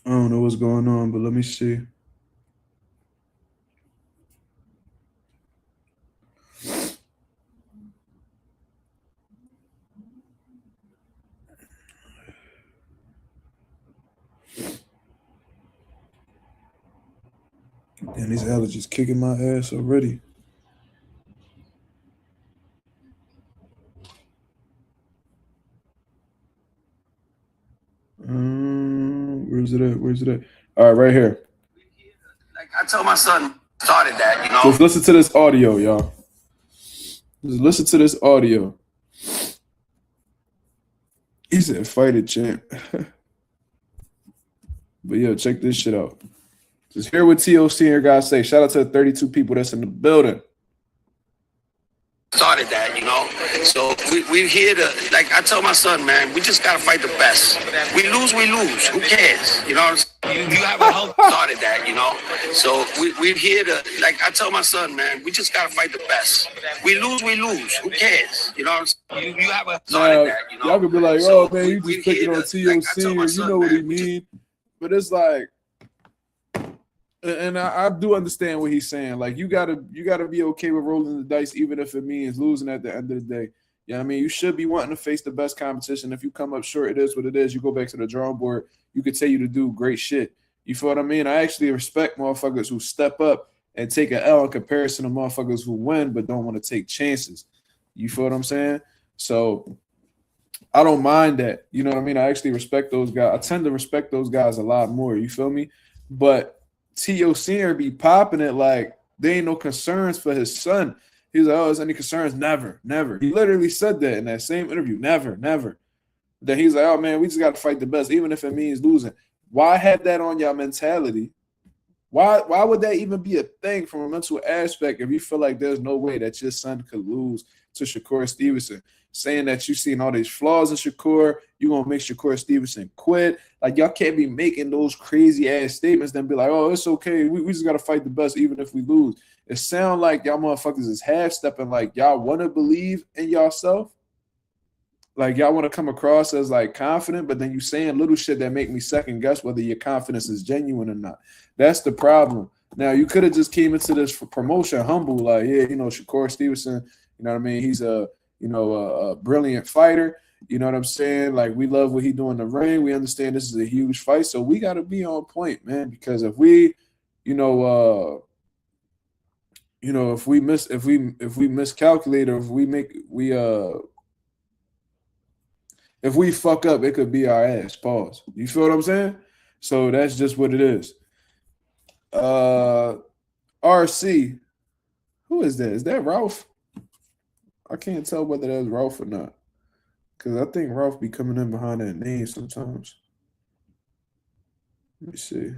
I don't know what's going on, but let me see. And these allergies kicking my ass already. Where's it at? Where's it at? All right, right here. Like I told my son, started that, Just listen to this audio, y'all. Just listen to this audio. He said, "Fight it, champ." But yo, check this shit out. Just hear what T.O. Sr. got to say. Shout out to the 32 people that's in the building. Started that, you know. So we're here to, like I tell my son, man, we just gotta fight the best. We lose, who cares? You know what I'm saying? You haven't started that, you know. So we're here to, like I tell my son, man, we just gotta fight the best. We lose, who cares? You know what I'm saying? You haven't started that, you know. Y'all could be like, oh man, you just picking on T.O. Sr., you know what he mean. But it's like, and I do understand what he's saying. Like, you gotta be okay with rolling the dice, even if it means losing at the end of the day. Yeah, you know I mean, you should be wanting to face the best competition. If you come up short, it is what it is. You go back to the drawing board. You continue to do great shit. You feel what I mean? I actually respect motherfuckers who step up and take an L in comparison to motherfuckers who win but don't want to take chances. You feel what I'm saying? So I don't mind that. You know what I mean? I actually respect those guys. I tend to respect those guys a lot more. You feel me? But T.O. Sr. be popping it like there ain't no concerns for his son. He's like, oh, is any concerns? Never. He literally said that in that same interview. Never. Then he's like, oh, man, we just got to fight the best, even if it means losing. Why have that on your mentality? Why would that even be a thing from a mental aspect if you feel like there's no way that your son could lose to Shakur Stevenson? Saying that you've seen all these flaws in Shakur, you're going to make Shakur Stevenson quit. Like, y'all can't be making those crazy-ass statements then be like, oh, it's okay. We just got to fight the best even if we lose. It sounds like y'all motherfuckers is half-stepping like y'all want to believe in yourself. Like, y'all want to come across as, like, confident, but then you saying little shit that make me second-guess whether your confidence is genuine or not. That's the problem. Now, you could have just came into this for promotion humble, like, yeah, you know, Shakur Stevenson, you know what I mean? He's a brilliant fighter. You know what I'm saying? Like, we love what he do in the ring. We understand this is a huge fight, so we got to be on point, man. Because if we, if we miscalculate, or if we fuck up, it could be our ass. Pause. You feel what I'm saying? So that's just what it is. RC, who is that? Is that Ralph? I can't tell whether that's Ralph or not, because I think Ralph be coming in behind that name sometimes. Let me see.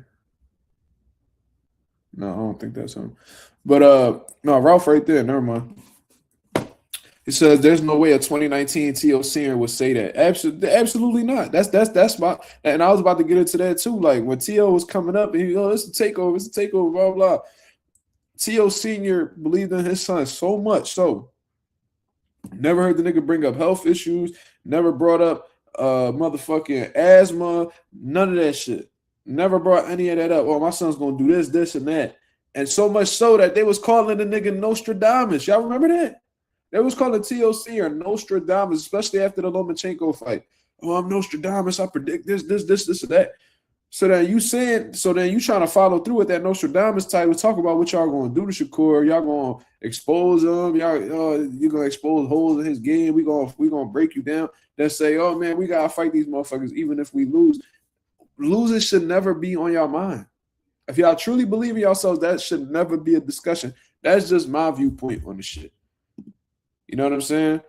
No, I don't think that's him. But no, Ralph right there. Never mind. He says there's no way a 2019 T.O. Sr. would say that. Absolutely not. That's my. And I was about to get into that too. Like, when T.O. was coming up and he it's a takeover, blah blah. T.O. Sr. believed in his son so much so. Never heard the nigga bring up health issues. Never brought up motherfucking asthma. None of that shit. Never brought any of that up. Oh, my son's gonna do this, and that. And so much so that they was calling the nigga Nostradamus. Y'all remember that? They was calling T.O.C. or Nostradamus, especially after the Lomachenko fight. Oh, I'm Nostradamus. I predict this, and that. So then you trying to follow through with that Nostradamus title, talk about what y'all gonna do to Shakur. Y'all gonna expose him. You're gonna expose holes in his game. We gonna break you down. Then say, oh man, we gotta fight these motherfuckers even if we lose. Losing should never be on y'all mind. If y'all truly believe in yourselves, that should never be a discussion. That's just my viewpoint on the shit. You know what I'm saying?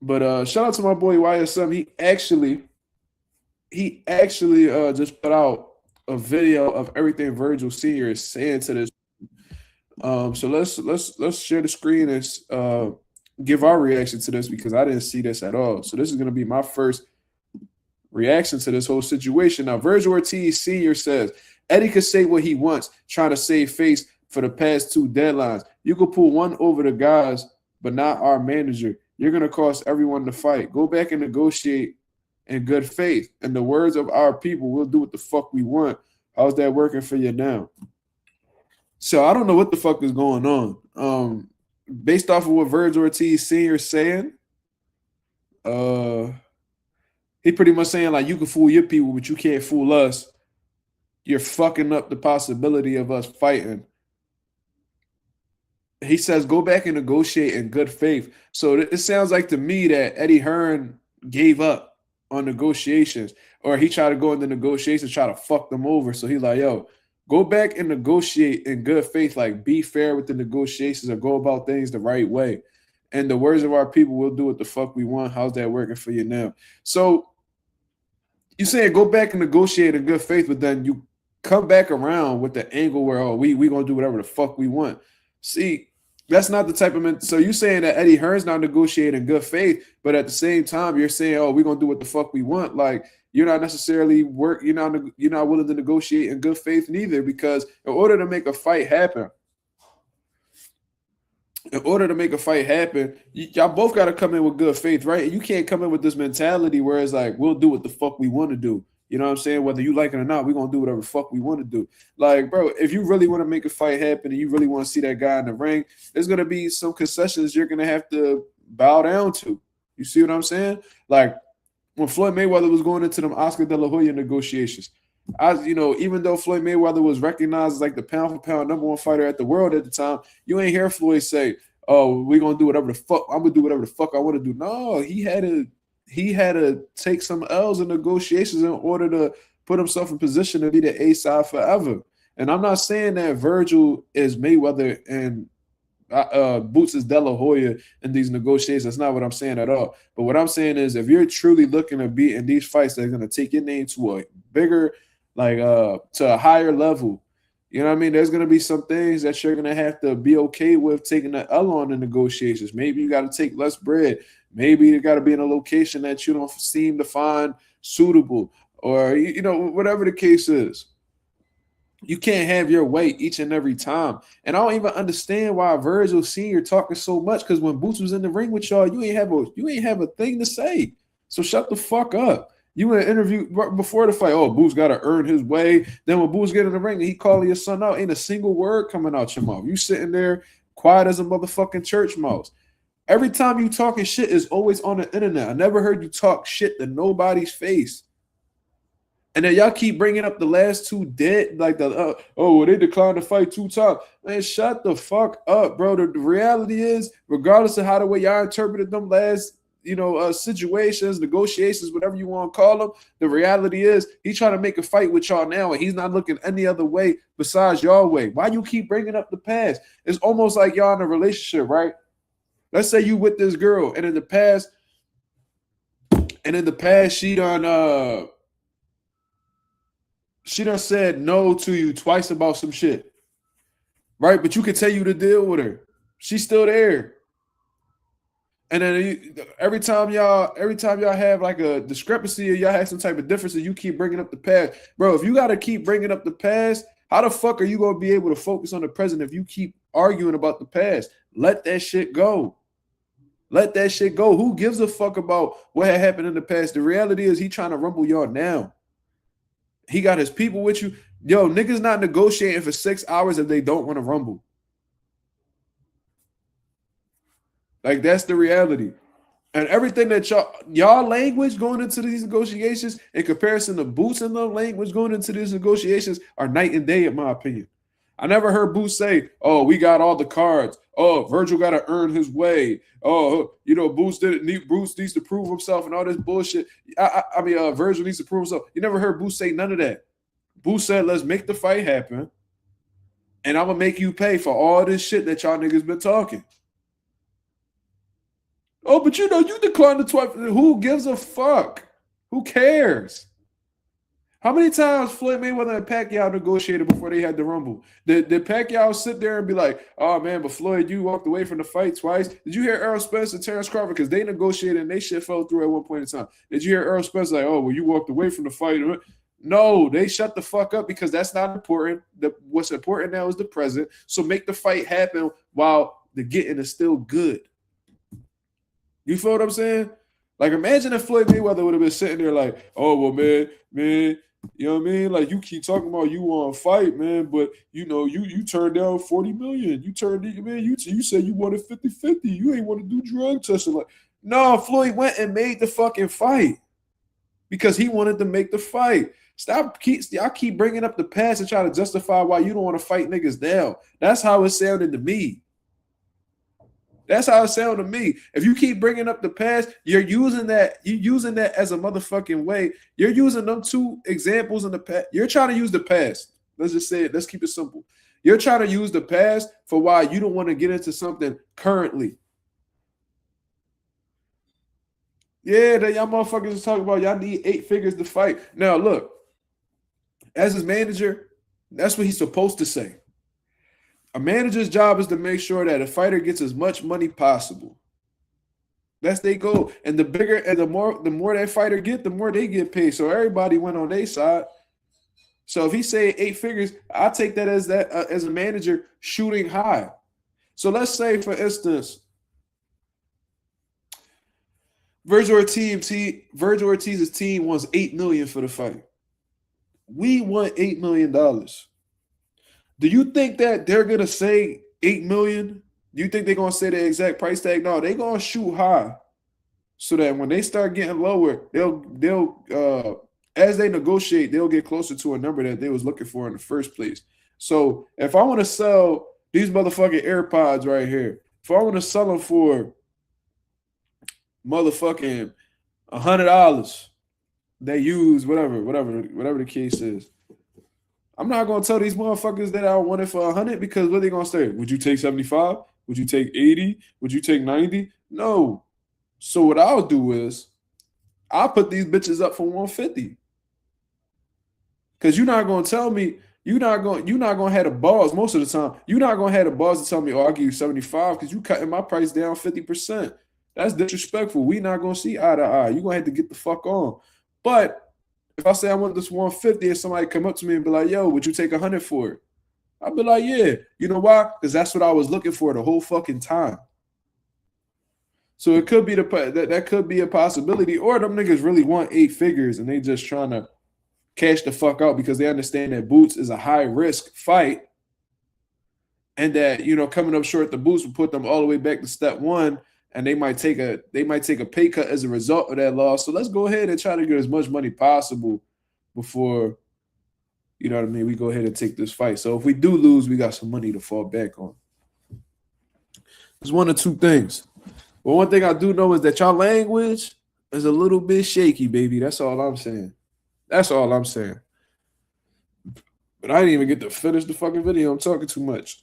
But shout out to my boy YSM. He actually just put out a video of everything Virgil Sr. is saying to this. So let's share the screen and give our reaction to this, because I didn't see this at all. So this is gonna be my first reaction to this whole situation. Now, Virgil Ortiz Sr. says Eddie could say what he wants, trying to save face for the past 2 deadlines. You could pull one over the guys, but not our manager. You're gonna cost everyone the fight. Go back and negotiate in good faith. In the words of our people, we'll do what the fuck we want. How's that working for you now? So I don't know what the fuck is going on. Based off of what Virgil Ortiz Sr. is saying, he pretty much saying, like, you can fool your people, but you can't fool us. You're fucking up the possibility of us fighting. He says, go back and negotiate in good faith. So it sounds like to me that Eddie Hearn gave up on negotiations, or he tried to go into negotiations, try to fuck them over. So he's like, yo, go back and negotiate in good faith, like be fair with the negotiations or go about things the right way. And the words of our people, we'll do what the fuck we want. How's that working for you now? So you saying go back and negotiate in good faith, but then you come back around with the angle where, oh, we gonna do whatever the fuck we want. See, that's not the type of so you saying that Eddie Hearn's not negotiating in good faith, but at the same time you're saying, oh, we're gonna do what the fuck we want. Like you're not necessarily you're not willing to negotiate in good faith neither, because in order to make a fight happen, y'all both got to come in with good faith, right? And you can't come in with this mentality where it's like, we'll do what the fuck we want to do. You know what I'm saying? Whether you like it or not, we're going to do whatever the fuck we want to do. Like, bro, if you really want to make a fight happen and you really want to see that guy in the ring, there's going to be some concessions you're going to have to bow down to. You see what I'm saying? Like, when Floyd Mayweather was going into them Oscar De La Hoya negotiations, even though Floyd Mayweather was recognized as like the pound-for-pound #1 fighter at the world at the time, you ain't hear Floyd say, oh, we're going to do whatever the fuck, I'm going to do whatever the fuck I want to do. No, he had to take some L's in negotiations in order to put himself in position to be the A side forever. And I'm not saying that Virgil is Mayweather and Boots is De La Hoya in these negotiations. That's not what I'm saying at all. But what I'm saying is, if you're truly looking to be in these fights that are going to take your name to a bigger, to a higher level, you know what I mean? There's going to be some things that you're going to have to be okay with taking the L on the negotiations. Maybe you got to take less bread. Maybe you got to be in a location that you don't seem to find suitable, or, whatever the case is. You can't have your way each and every time. And I don't even understand why Virgil Sr. talking so much, because when Boots was in the ring with y'all, you ain't have a thing to say. So shut the fuck up. You in an interview before the fight, oh, Boots got to earn his way. Then when Boots get in the ring and he calling your son out, ain't a single word coming out your mouth. You sitting there quiet as a motherfucking church mouse. Every time you talking shit is always on the internet. I never heard you talk shit to nobody's face. And then y'all keep bringing up the last two dead, like they declined to fight 2 times. Man, shut the fuck up, bro. The reality is, regardless of how the way y'all interpreted them last, situations, negotiations, whatever you want to call them, the reality is he's trying to make a fight with y'all now, and he's not looking any other way besides y'all way. Why you keep bringing up the past? It's almost like y'all in a relationship, right? Let's say you with this girl, and in the past, she done said no to you twice about some shit, right? But you continue to deal with her. She's still there. And then every time y'all have like a discrepancy or y'all have some type of difference and you keep bringing up the past, bro, if you got to keep bringing up the past, how the fuck are you going to be able to focus on the present if you keep arguing about the past? Let that shit go. Let that shit go. Who gives a fuck about what had happened in the past? The reality is he trying to rumble y'all now. He got his people with you. Yo, niggas not negotiating for 6 hours if they don't want to rumble. Like, that's the reality. And everything that y'all language going into these negotiations in comparison to Boots and the language going into these negotiations are night and day, in my opinion. I never heard Boots say, oh, we got all the cards. Oh, Virgil got to earn his way. Oh, Boots needs to prove himself and all this bullshit. Virgil needs to prove himself. You never heard Boots say none of that. Boots said, let's make the fight happen, and I'm going to make you pay for all this shit that y'all niggas been talking. Oh, but you declined the twice. Who gives a fuck? Who cares? How many times Floyd Mayweather and Pacquiao negotiated before they had the Rumble? Did Pacquiao sit there and be like, oh, man, but Floyd, you walked away from the fight twice? Did you hear Errol Spence and Terrence Crawford? Because they negotiated and they shit fell through at one point in time. Did you hear Errol Spence like, oh, well, you walked away from the fight? No, they shut the fuck up because that's not important. What's important now is the present. So make the fight happen while the getting is still good. You feel what I'm saying? Like, imagine if Floyd Mayweather would have been sitting there like, oh, well, man, you know what I mean? Like, you keep talking about you want to fight, man, but, you turned down $40 million. You said you wanted 50-50. You ain't want to do drug testing. Like, no, Floyd went and made the fucking fight because he wanted to make the fight. Y'all keep bringing up the past and try to justify why you don't want to fight niggas down. That's how it sounded to me. That's how it sounded to me. If you keep bringing up the past, you're using that as a motherfucking way. You're using them two examples in the past. You're trying to use the past. Let's just say it. Let's keep it simple. You're trying to use the past for why you don't want to get into something currently. Yeah, that y'all motherfuckers is talking about y'all need 8 figures to fight. Now, look, as his manager, that's what he's supposed to say. A manager's job is to make sure that a fighter gets as much money possible. That's their goal. And the bigger and the more that fighter get, the more they get paid. So everybody went on their side. So if he say 8 figures, I take that as as a manager shooting high. So let's say, for instance, Virgil Ortiz's team wants $8 million for the fight. We want $8 million. Do you think that they're gonna say $8 million? Do you think they're gonna say the exact price tag? No, they're gonna shoot high, so that when they start getting lower, they'll as they negotiate, they'll get closer to a number that they was looking for in the first place. So if I want to sell these motherfucking AirPods right here, if I want to sell them for motherfucking $100, they use whatever the case is. I'm not gonna tell these motherfuckers that I want it for 100 because what are they gonna say? Would you take 75? Would you take 80? Would you take 90? No. So what I'll do is I'll put these bitches up for 150. Cause you're not gonna tell me you're not gonna have the balls most of the time. You're not gonna have the balls to tell me, oh, I'll give you 75 because you cutting my price down 50%. That's disrespectful. We not gonna see eye to eye. You're gonna have to get the fuck on. But if I say I want this 150 and somebody come up to me and be like, yo, would you take 100 for it? I'll be like, yeah. You know why? Because that's what I was looking for the whole fucking time. So it could be that could be a possibility. Or them niggas really want 8 figures and they just trying to cash the fuck out because they understand that Boots is a high-risk fight and that, coming up short the Boots will put them all the way back to step 1. And they might take a pay cut as a result of that loss. So let's go ahead and try to get as much money possible before, you know what I mean, we go ahead and take this fight. So if we do lose, we got some money to fall back on. There's one or two things. But one thing I do know is that y'all language is a little bit shaky, baby. That's all I'm saying. That's all I'm saying. But I didn't even get to finish the fucking video. I'm talking too much.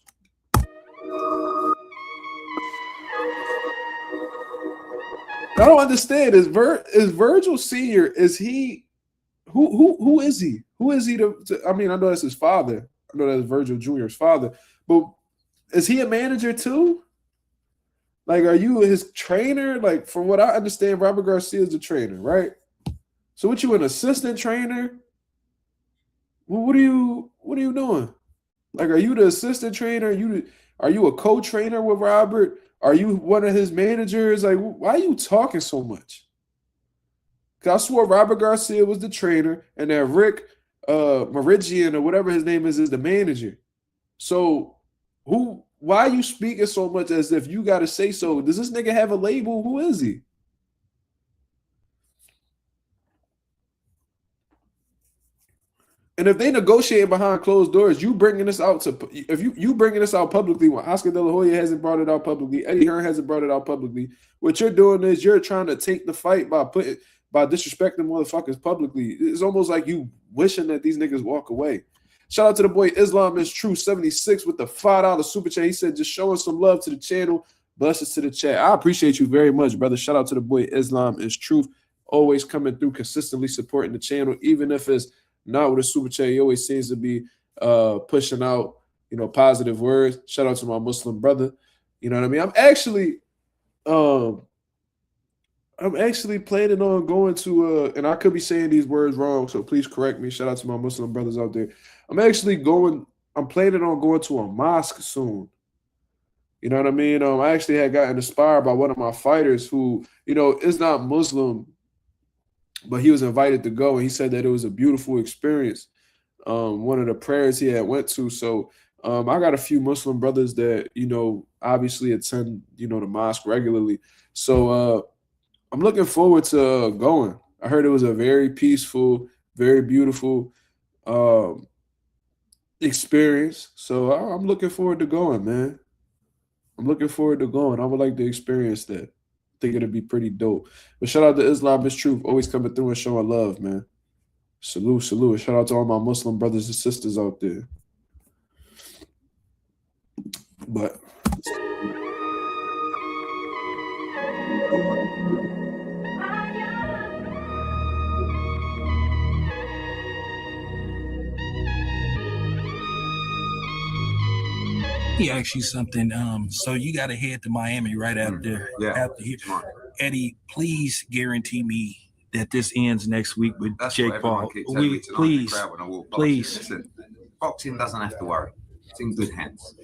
I don't understand. Is Virgil Sr. Is he who is he? Who is he I mean, I know that's his father. I know that's Virgil Jr.'s father. But is he a manager too? Like, are you his trainer? Like, from what I understand, Robert Garcia is the trainer, right? So what, you an assistant trainer? Well, what are you doing? Like, are you the assistant trainer? Are you a co-trainer with Robert? Are you one of his managers? Like, why are you talking so much? Because I swore Robert Garcia was the trainer and that Rick Meridian or whatever his name is the manager. So why are you speaking so much as if you got to say so? Does this nigga have a label? Who is he? And if they negotiate behind closed doors, you bringing this out if you bringing this out publicly when Oscar De La Hoya hasn't brought it out publicly, Eddie Hearn hasn't brought it out publicly. What you're doing is you're trying to take the fight by disrespecting motherfuckers publicly. It's almost like you wishing that these niggas walk away. Shout out to the boy Islam is True 76 with the $5 super chat. He said just showing some love to the channel. Blessings to the chat. I appreciate you very much, brother. Shout out to the boy Islam is Truth, always coming through, consistently supporting the channel, even if it's not with a super chat. He always seems to be pushing out, positive words. Shout out to my Muslim brother. You know what I mean? I'm actually planning on going to and I could be saying these words wrong, so please correct me. Shout out to my Muslim brothers out there. I'm planning on going to a mosque soon. You know what I mean? I actually had gotten inspired by one of my fighters who, is not Muslim, but he was invited to go, and he said that it was a beautiful experience. One of the prayers he had went to. So I got a few Muslim brothers that, obviously attend, the mosque regularly. So I'm looking forward to going. I heard it was a very peaceful, very beautiful experience. So I'm looking forward to going, man. I'm looking forward to going. I would like to experience that. I think it'd be pretty dope. But shout out to Islam is Truth, always coming through and showing love, man. Salute, salute. Shout out to all my Muslim brothers and sisters out there. But He asked you something. So you got to head to Miami right after here. Eddie, please guarantee me that this ends next week with Jake Paul. Please. Listen, boxing doesn't have to worry. It's in good hands.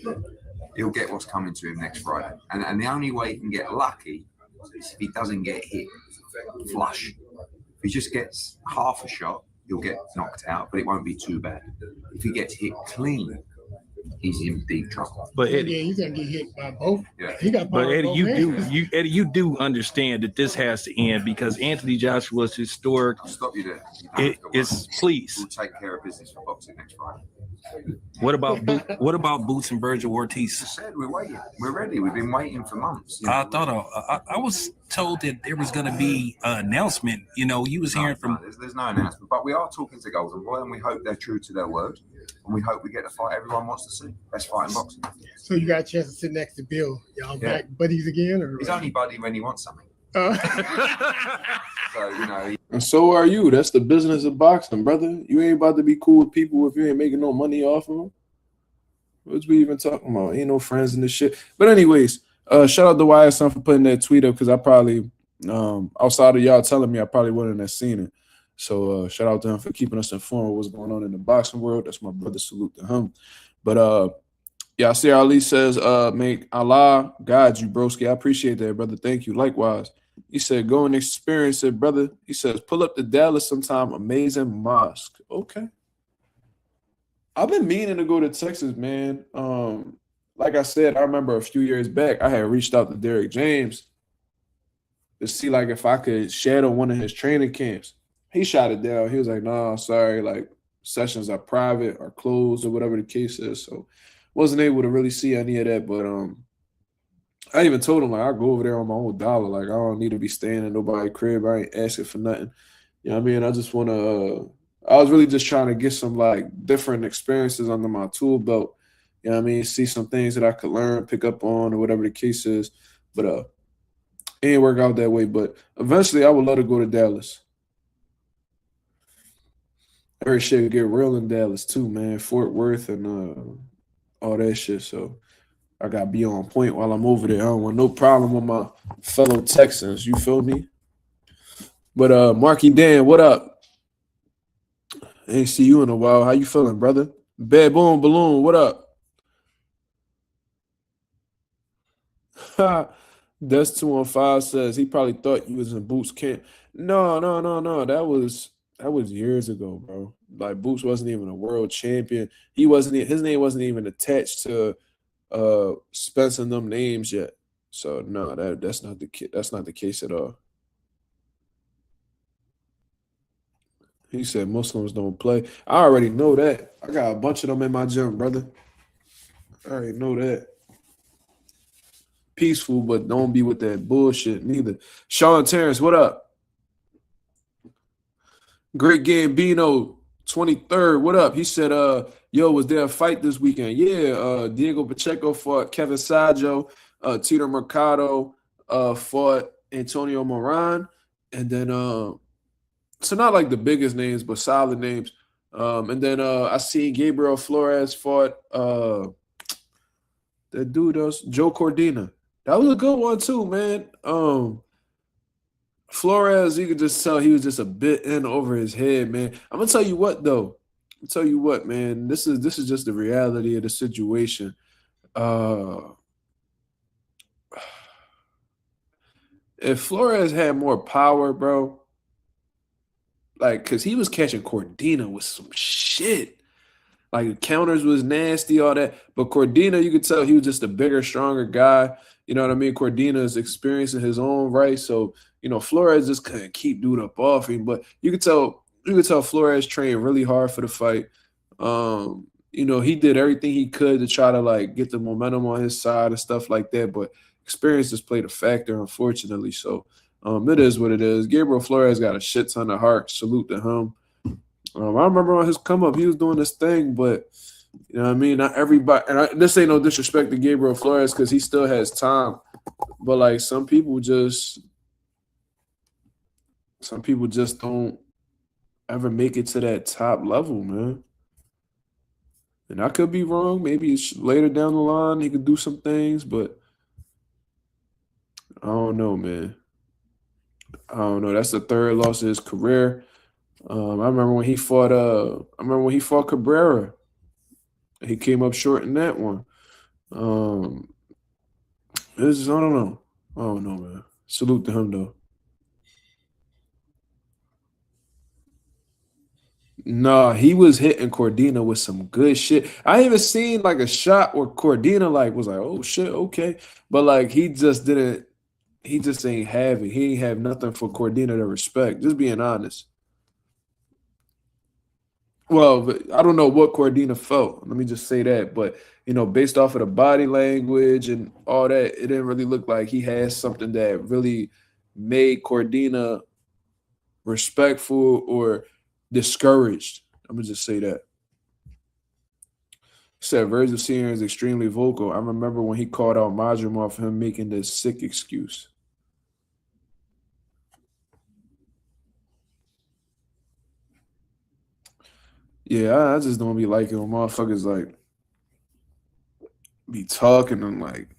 He'll get what's coming to him next Friday. And the only way he can get lucky is if he doesn't get hit flush. If he just gets half a shot, he'll get knocked out, but it won't be too bad. If he gets hit clean, he's in big trouble. But Eddie, yeah, he's gonna get hit by both. Yeah. He got but Eddie, you do understand that this has to end because Anthony Joshua's historic. I'll stop you there. It's please. We'll take care of business for boxing next Friday. What about Boots and Virgil Ortiz? I said we're waiting. We're ready. We've been waiting for months. I thought I was told that there was going to be an announcement. You know, you was hearing from. There's no announcement, but we are talking to Golden Boy, and we hope they're true to their word, and we hope we get the fight everyone wants to see. Best fight in boxing. So you got a chance to sit next to Bill. Y'all back buddies again, or he's only buddy when he wants something. So you know. And so are you. That's the business of boxing, brother. You ain't about to be cool with people if you ain't making no money off of them. What's we even talking about? Ain't no friends in this shit. But anyways, shout out to Wyatt Son for putting that tweet up because I probably, outside of y'all telling me, I probably wouldn't have seen it. So shout out to him for keeping us informed of what's going on in the boxing world. That's my brother. Salute to him. But yeah, I see Ali says, make Allah guide you, broski. I appreciate that, brother. Thank you. Likewise. He said, go and experience it, brother. He says, pull up to Dallas sometime. Amazing mosque. Okay. I've been meaning to go to Texas, man. Like I said, I remember a few years back, I had reached out to Derrick James to see like if I could shadow one of his training camps. He shot it down. He was like, nah, sorry, like sessions are private or closed or whatever the case is. So wasn't able to really see any of that. But I even told him, like, I'll go over there on my own dollar. Like, I don't need to be staying in nobody's crib. I ain't asking for nothing. You know what I mean? I just want to I was really just trying to get some, like, different experiences under my tool belt. You know what I mean? See some things that I could learn, pick up on, or whatever the case is. But it ain't work out that way. But eventually, I would love to go to Dallas. I heard shit get real in Dallas, too, man. Fort Worth and all that shit. So I got to be on point while I'm over there. I don't want no problem with my fellow Texans. You feel me? But Marky Dan, what up? Ain't see you in a while. How you feeling, brother? Bad Boom Balloon, what up? That's 215 says he probably thought you was in Boots camp. No. That was years ago, bro. Like Boots wasn't even a world champion. His name wasn't even attached to Spence and them names yet. So no, that's not the case at all. He said Muslims don't play. I already know that. I got a bunch of them in my gym, brother. I already know that. Peaceful, but don't be with that bullshit neither. Sean Terrence, what up? Great Gambino, 23rd, what up? He said, yo, was there a fight this weekend? Yeah, Diego Pacheco fought Kevin Sadjo. Tito Mercado fought Antonio Moran. And then so not like the biggest names, but solid names. And then I seen Gabriel Flores fought that dude Joe Cordina. That was a good one too, man. Flores, you could just tell he was just a bit in over his head, man. I'm gonna tell you what though. I'll tell you what, man. This is just the reality of the situation. If Flores had more power, bro, like, cause he was catching Cordina with some shit. Like counters was nasty, all that. But Cordina, you could tell he was just a bigger, stronger guy. You know what I mean? Cordina is experiencing his own right. So, you know, Flores just couldn't keep dude up off him. But you could tell Flores trained really hard for the fight. You know, he did everything he could to try to like get the momentum on his side and stuff like that. But experience just played a factor, unfortunately. So it is what it is. Gabriel Flores got a shit ton of heart. Salute to him. I remember on his come up, he was doing this thing, but you know what I mean? Not everybody, and this ain't no disrespect to Gabriel Flores because he still has time, but like some people just don't ever make it to that top level, man. And I could be wrong. Maybe it's later down the line he could do some things, but I don't know, man. I don't know. That's the third loss of his career. I remember when he fought. Cabrera. He came up short in that one. I don't know. I don't know, man. Salute to him though. Nah, he was hitting Cordina with some good shit. I even seen like a shot where Cordina like was like, oh shit, okay. But like he just ain't have it. He ain't have nothing for Cordina to respect. Just being honest. Well, I don't know what Cordina felt. Let me just say that. But, based off of the body language and all that, it didn't really look like he had something that really made Cordina respectful or discouraged. I'm going to just say that. Said Virgil Sr. is extremely vocal. I remember when he called out Mazuma for him making this sick excuse. Yeah, I just don't be liking when motherfuckers like be talking and like,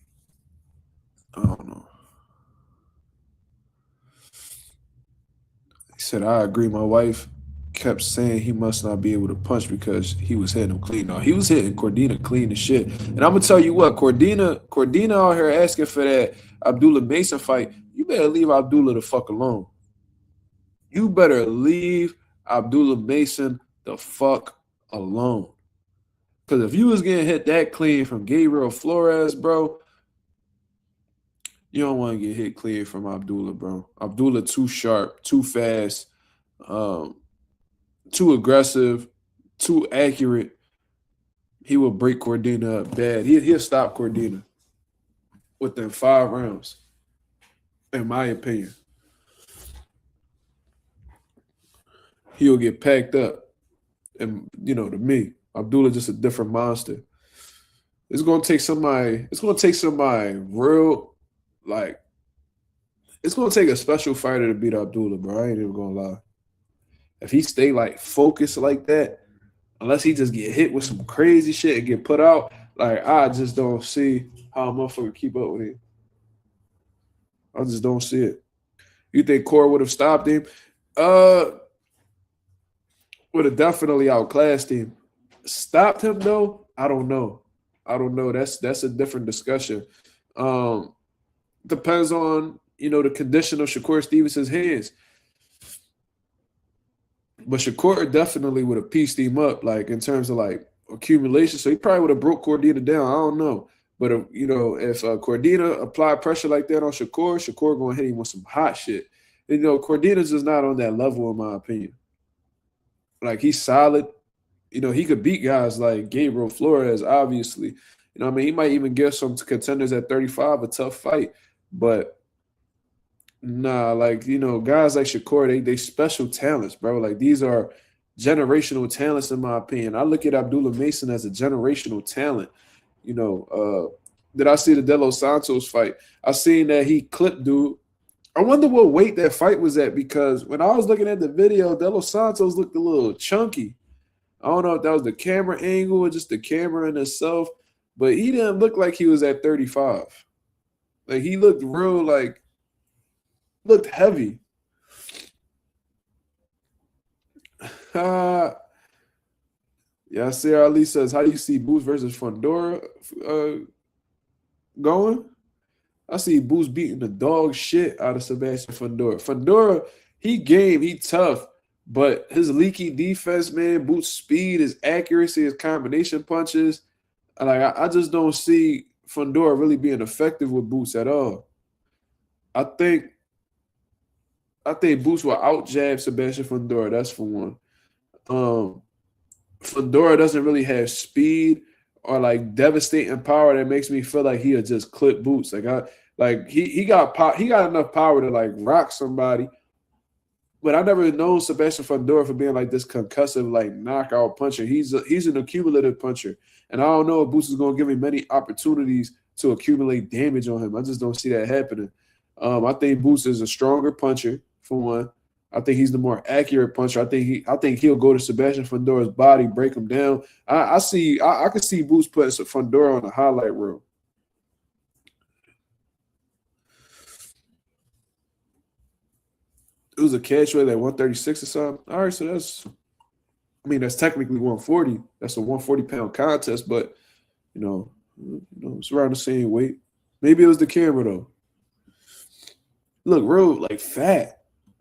I don't know. He said, I agree. My wife kept saying he must not be able to punch because he was hitting him clean. No, he was hitting Cordina clean as shit. And I'm gonna tell you what, Cordina out here asking for that Abdullah Mason fight. You better leave Abdullah the fuck alone. You better leave Abdullah Mason the fuck alone. Because if you was getting hit that clean from Gabriel Flores, bro, you don't want to get hit clean from Abdullah, bro. Abdullah too sharp, too fast, too aggressive, too accurate. He will break Cordina up bad. He'll stop Cordina within 5 rounds, in my opinion. He'll get packed up. And, to me, Abdullah just a different monster. It's going to take somebody real, like, it's going to take a special fighter to beat Abdullah, bro. I ain't even going to lie. If he stay, like, focused like that, unless he just get hit with some crazy shit and get put out, like, I just don't see how a motherfucker keep up with him. I just don't see it. You think Core would have stopped him? Would have definitely outclassed him. Stopped him though? I don't know. That's a different discussion. Depends on the condition of Shakur Stevenson's hands. But Shakur definitely would have pieced him up, like in terms of like accumulation. So he probably would have broke Cordina down. I don't know. But if Cordina applied pressure like that on Shakur gonna hit him with some hot shit. Cordina's just not on that level in my opinion. Like, he's solid. He could beat guys like Gabriel Flores, obviously. He might even give some contenders at 35 a tough fight. But, nah, like, guys like Shakur, they special talents, bro. Like, these are generational talents, in my opinion. I look at Abdullah Mason as a generational talent. Did I see the De Los Santos fight? I seen that he clipped dude. I wonder what weight that fight was at, because when I was looking at the video, De Los Santos looked a little chunky. I don't know if that was the camera angle or just the camera in itself, but he didn't look like he was at 35. Like, he looked real, like, looked heavy. Yasser Ali says, how do you see Boots versus Fundora going? I see Boots beating the dog shit out of Sebastian Fundora. Fundora, he game, he tough, but his leaky defense, man, Boots' speed, his accuracy, his combination punches, I just don't see Fundora really being effective with Boots at all. I think Boots will out-jab Sebastian Fundora. That's for one. Fundora doesn't really have speed or like devastating power that makes me feel like he'll just clip Boots. He got enough power to like rock somebody, but I never known Sebastian Fundora for being like this concussive like knockout puncher. He's an accumulative puncher, and I don't know if Boots is going to give him many opportunities to accumulate damage on him. I just don't see that happening. I think Boots is a stronger puncher for one. I think he's the more accurate puncher. I think he'll go to Sebastian Fundora's body, break him down. I could see Boots putting Fundora on a highlight reel. It was a catch weight at 136 or something. All right, so that's technically 140. That's a 140-pound contest, but it's around the same weight. Maybe it was the camera though. Look, real like fat,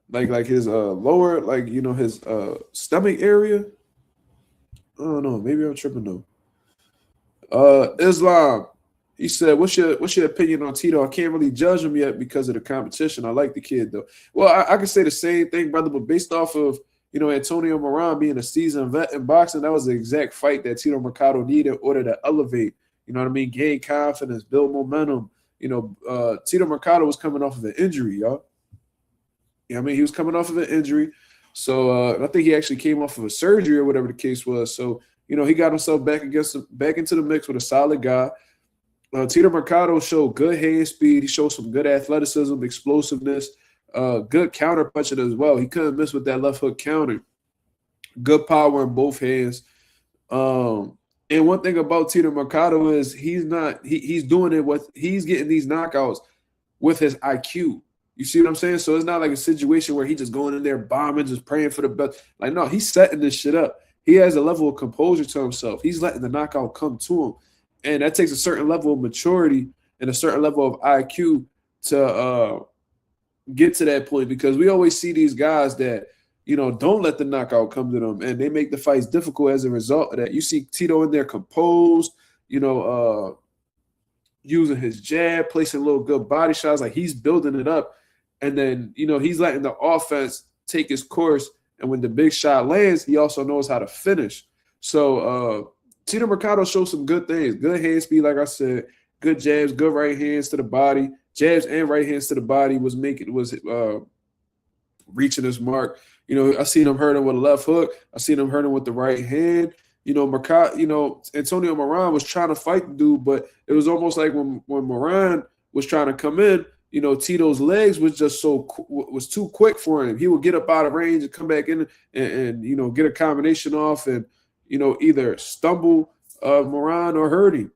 like his lower, like his stomach area. I don't know. Maybe I'm tripping though. Islam. He said, "What's your opinion on Tito? I can't really judge him yet because of the competition. I like the kid though." Well, I could say the same thing, brother, but based off of Antonio Moran being a seasoned vet in boxing, that was the exact fight that Tito Mercado needed in order to elevate. You know what I mean? Gain confidence, build momentum. Tito Mercado was coming off of an injury, y'all. He was coming off of an injury. So I think he actually came off of a surgery or whatever the case was. So, he got himself back into the mix with a solid guy. Tito Mercado showed good hand speed. He showed some good athleticism, explosiveness, good counter punching as well. He couldn't miss with that left hook counter. Good power in both hands. And one thing about Tito Mercado is he's doing it he's getting these knockouts with his IQ. You see what I'm saying? So it's not like a situation where he's just going in there bombing, just praying for the best. Like, no, he's setting this shit up. He has a level of composure to himself. He's letting the knockout come to him. And that takes a certain level of maturity and a certain level of IQ to get to that point, because we always see these guys that, don't let the knockout come to them, and they make the fights difficult as a result of that. You see Tito in there composed, using his jab, placing little good body shots, like he's building it up. And then, he's letting the offense take its course. And when the big shot lands, he also knows how to finish. So Tito Mercado showed some good things. Good hand speed, like I said, good jabs, good right hands to the body. Jabs and right hands to the body was reaching his mark. I seen him hurt him with a left hook. I seen him hurt him with the right hand. Mercado, Antonio Moran was trying to fight the dude, but it was almost like when Moran was trying to come in, Tito's legs was just was too quick for him. He would get up out of range and come back in and get a combination off and, either stumble Moran or hurt him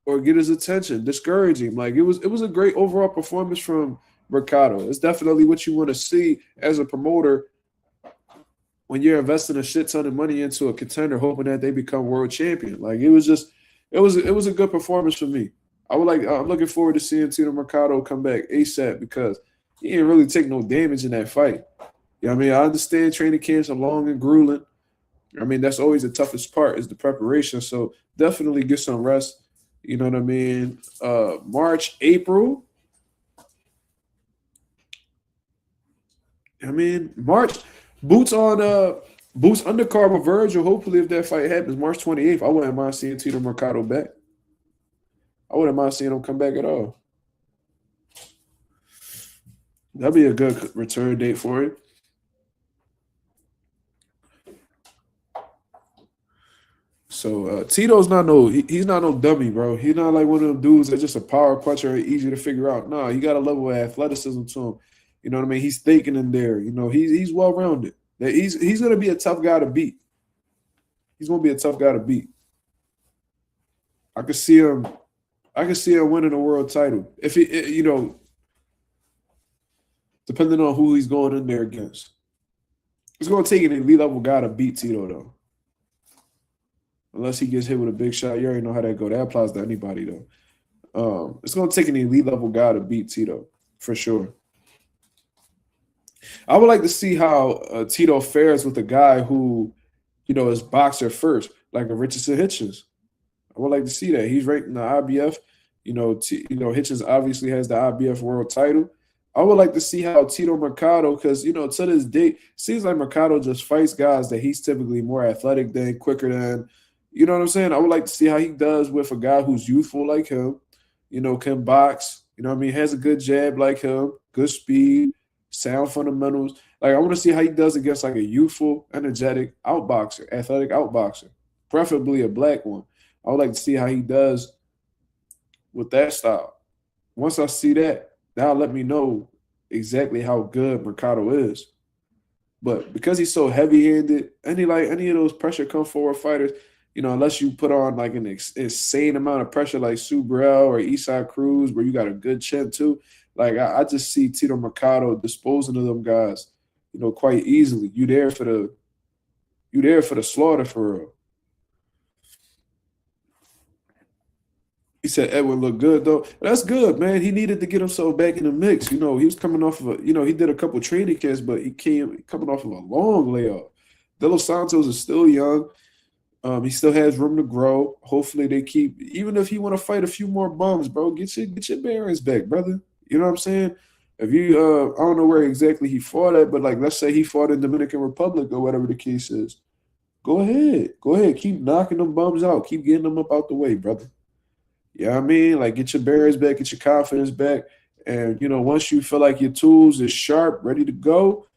or get his attention, discourage him. Like it was a great overall performance from Mercado. It's definitely what you want to see as a promoter when you're investing a shit ton of money into a contender, hoping that they become world champion. Like it was a good performance for me. I'm looking forward to seeing Tito Mercado come back ASAP because he didn't really take no damage in that fight. I understand training camps are long and grueling. That's always the toughest part is the preparation. So definitely get some rest. You know what I mean? March, April. March. Boots undercard with Virgil. Hopefully, if that fight happens, March 28th, I wouldn't mind seeing Tito Mercado back. I wouldn't mind seeing him come back at all. That'd be a good return date for him. So Tito's he's not no dummy, bro. He's not like one of them dudes that's just a power puncher, easy to figure out. No, he got a level of athleticism to him. You know what I mean? He's thinking in there. He's well rounded. He's gonna be a tough guy to beat. He's gonna be a tough guy to beat. I could see him winning a world title if he, depending on who he's going in there against. It's gonna take an elite level guy to beat Tito though. Unless he gets hit with a big shot. You already know how that go. That applies to anybody, though. It's going to take an elite level guy to beat Tito, for sure. I would like to see how Tito fares with a guy who, is boxer first, like a Richardson Hitchens. I would like to see that. He's ranked in the IBF. Hitchens obviously has the IBF world title. I would like to see how Tito Mercado, because, to this day, seems like Mercado just fights guys that he's typically more athletic than, quicker than. You know what I'm saying? I would like to see how he does with a guy who's youthful like him, can box, has a good jab like him, good speed, sound fundamentals. Like, I want to see how he does against like a youthful, energetic outboxer, athletic outboxer, preferably a black one. I would like to see how he does with that style. Once I see that, that'll let me know exactly how good Mercado is. But because he's so heavy-handed, any of those pressure come forward fighters, you know, unless you put on like an insane amount of pressure like Sue Burrell or Isai Cruz, where you got a good chin too. Like I just see Tito Mercado disposing of them guys, you know, quite easily. You there for the slaughter for real. He said Edwin looked good though. That's good, man. He needed to get himself back in the mix. You know, he was coming off of he did a couple training camps, but he coming off of a long layoff. De Los Santos is still young. He still has room to grow. Hopefully they keep, even if he want to fight a few more bums, bro, get your bearings back, brother. You know what I'm saying? If you I don't know where exactly he fought at, but like let's say he fought in Dominican Republic or whatever the case is. Go ahead. Keep knocking them bums out. Keep getting them up out the way, brother. You know what I mean? Like get your bearings back, get your confidence back. And you know, once you feel like your tools is sharp, ready to go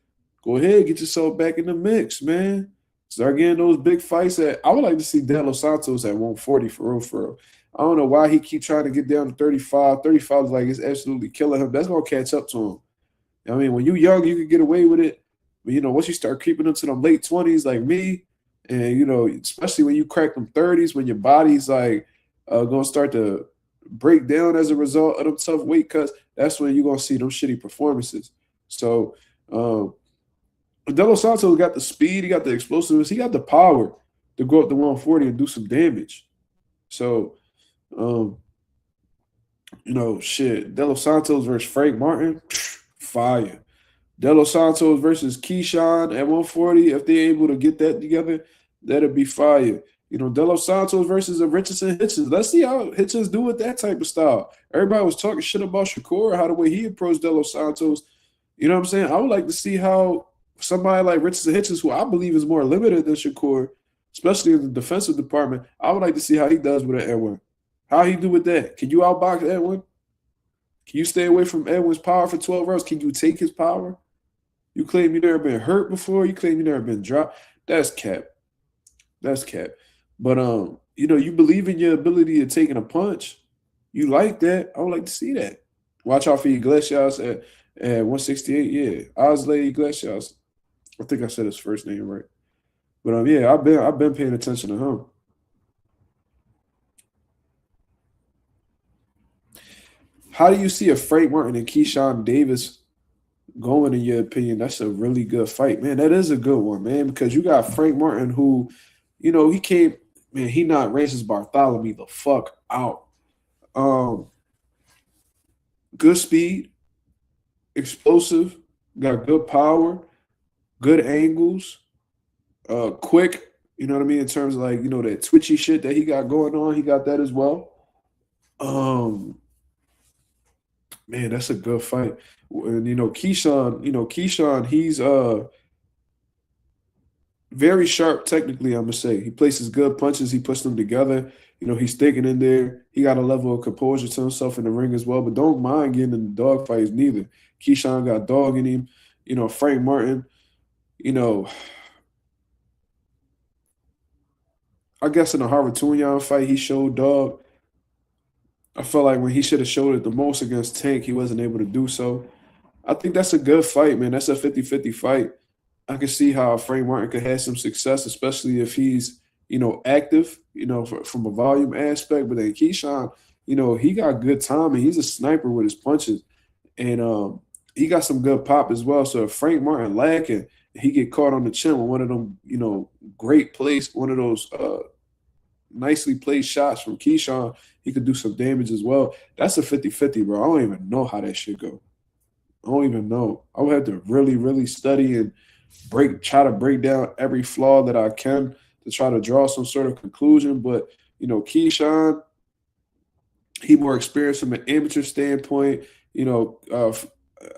ahead, get yourself back in the mix, man. Start getting those big fights. I would like to see De Los Santos at 140 for real. I don't know why he keep trying to get down to 35. 35 is like it's absolutely killing him. That's gonna catch up to him. I mean, when you're young, you can get away with it. But you know, once you start creeping into them late 20s like me, and you know, especially when you crack them 30s, when your body's like gonna start to break down as a result of them tough weight cuts, that's when you're gonna see them shitty performances. So De Los Santos got the speed, he got the explosiveness, he got the power to go up to 140 and do some damage. So, you know, shit. De Los Santos versus Frank Martin, fire. De Los Santos versus Keyshawn at 140, if they're able to get that together, that'd be fire. You know, De Los Santos versus a Richardson Hitchens. Let's see how Hitchens do with that type of style. Everybody was talking shit about Shakur, how the way he approached De Los Santos. You know what I'm saying? I would like to see how somebody like Richardson Hitchens, who I believe is more limited than Shakur, especially in the defensive department, I would like to see how he does with an Edwin. How he do with that? Can you outbox Edwin? Can you stay away from Edwin's power for 12 rounds? Can you take his power? You claim you never been hurt before. You claim you never been dropped. That's cap. But you know, you believe in your ability of taking a punch. You like that. I would like to see that. Watch out for Iglesias at 168. Yeah, Osley Iglesias. I think I said his first name right. But yeah, I've been paying attention to him. How do you see a Frank Martin and Keyshawn Davis going, in your opinion? That's a really good fight, man. That is a good one, man, because you got Frank Martin who, you know, he came, man, he knocked Racist Bartholomew the fuck out. Good speed, explosive, got good power, good angles, quick, you know what I mean, in terms of like, you know, that twitchy shit that he got going on, he got that as well. Man, that's a good fight. And you know, Keyshawn, he's very sharp technically, I'm gonna say. He places good punches, he puts them together. You know, he's thinking in there. He got a level of composure to himself in the ring as well, but don't mind getting in the dog fights neither. Keyshawn got dog in him. You know, Frank Martin, you know, I guess in the Harvard-Tunyan fight, he showed dog. I felt like when he should have showed it the most against Tank, he wasn't able to do so. I think that's a good fight, man. That's a 50-50 fight. I can see how Frank Martin could have some success, especially if he's, you know, active, you know, from a volume aspect. But then Keyshawn, you know, he got good timing. He's a sniper with his punches. And he got some good pop as well. So if Frank Martin lacking, he get caught on the chin with one of them, you know, great plays, one of those nicely played shots from Keyshawn, he could do some damage as well. That's a 50-50, bro. I don't even know how that shit go. I don't even know. I would have to really, really study and try to break down every flaw that I can to try to draw some sort of conclusion. But, you know, Keyshawn, he more experienced from an amateur standpoint. You know,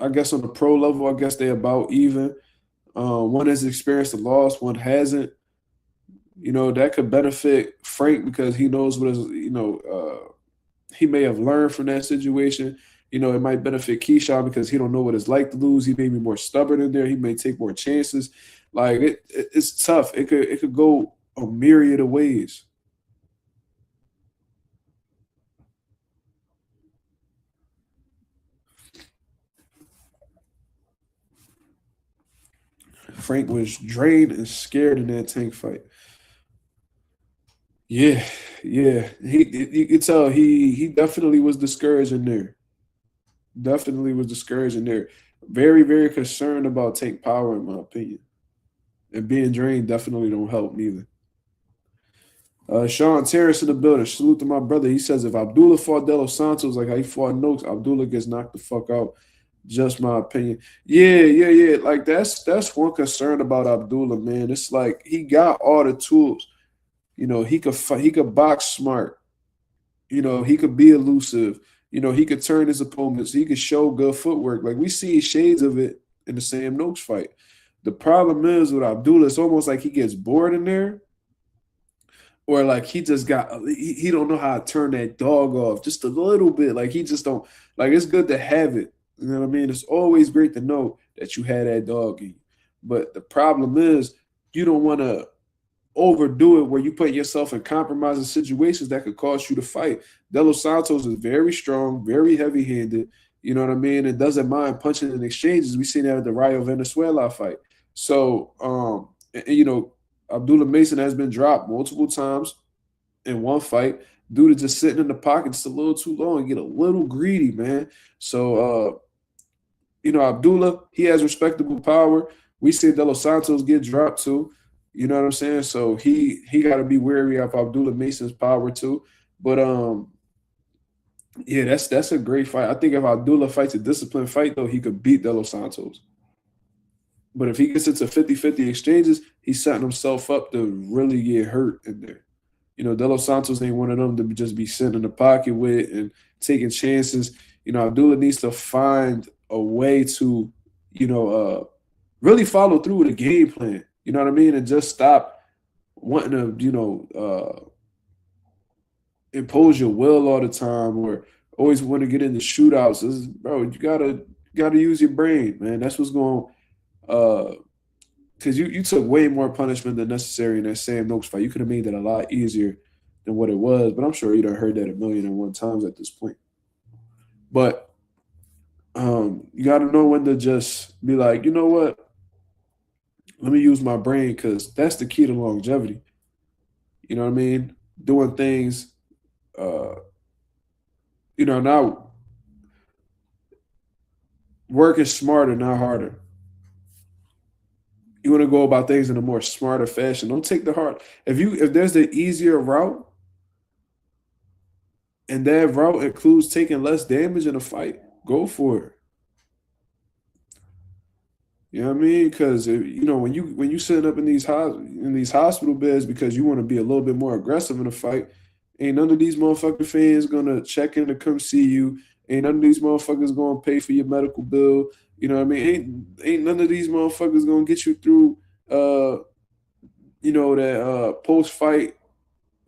I guess on the pro level, I guess they about even. One has experienced a loss, one hasn't. You know, that could benefit Frank because he knows what is, you know, he may have learned from that situation. You know, it might benefit Keyshawn because he don't know what it's like to lose. He may be more stubborn in there. He may take more chances. Like it's tough. It could go a myriad of ways. Frank was drained and scared in that Tank fight. Yeah. You could tell he definitely was discouraged in there. Definitely was discouraged in there. Very, very concerned about Tank power, in my opinion. And being drained definitely don't help neither. Sean Terrace in the building. Salute to my brother. He says, if Abdullah fought De Los Santos like how he fought Noakes, Abdullah gets knocked the fuck out. Just my opinion. Yeah. Like that's one concern about Abdullah, man. It's like he got all the tools. You know, he could box smart. You know, he could be elusive. You know, he could turn his opponents. He could show good footwork. Like we see shades of it in the Sam Noakes fight. The problem is with Abdullah, it's almost like he gets bored in there. Or like he just he don't know how to turn that dog off just a little bit. Like he just don't, like it's good to have it. You know what I mean? It's always great to know that you had that dog in you. But the problem is you don't want to overdo it where you put yourself in compromising situations that could cause you to fight. De Los Santos is very strong, very heavy-handed. You know what I mean? And doesn't mind punching in exchanges. We seen that at the Rayo Venezuela fight. So, you know, Abdullah Mason has been dropped multiple times in one fight due to just sitting in the pocket just a little too long and get a little greedy, man. So, you know, Abdullah, he has respectable power. We see De Los Santos get dropped too. You know what I'm saying? So he got to be wary of Abdullah Mason's power too. But yeah, that's a great fight. I think if Abdullah fights a disciplined fight though, he could beat De Los Santos. But if he gets into 50-50 exchanges, he's setting himself up to really get hurt in there. You know, De Los Santos ain't one of them to just be sitting in the pocket with and taking chances. You know, Abdullah needs to find a way to, you know, really follow through with a game plan. You know what I mean? And just stop wanting to, you know, impose your will all the time or always want to get into shootouts. Bro, you gotta use your brain, man. That's what's going because you took way more punishment than necessary in that Sam Noakes fight. You could have made that a lot easier than what it was, but I'm sure you done heard that 1,000,001 times at this point. But you got to know when to just be like, you know what? Let me use my brain because that's the key to longevity. You know what I mean? Doing things, you know, now working smarter, not harder. You want to go about things in a more smarter fashion. Don't take the hard. If there's the easier route, and that route includes taking less damage in a fight, go for it. You know what I mean? Because you know when you sitting up in these hospital beds because you want to be a little bit more aggressive in a fight, ain't none of these motherfucking fans gonna check in to come see you. Ain't none of these motherfuckers gonna pay for your medical bill. You know what I mean? Ain't none of these motherfuckers gonna get you through you know, that post-fight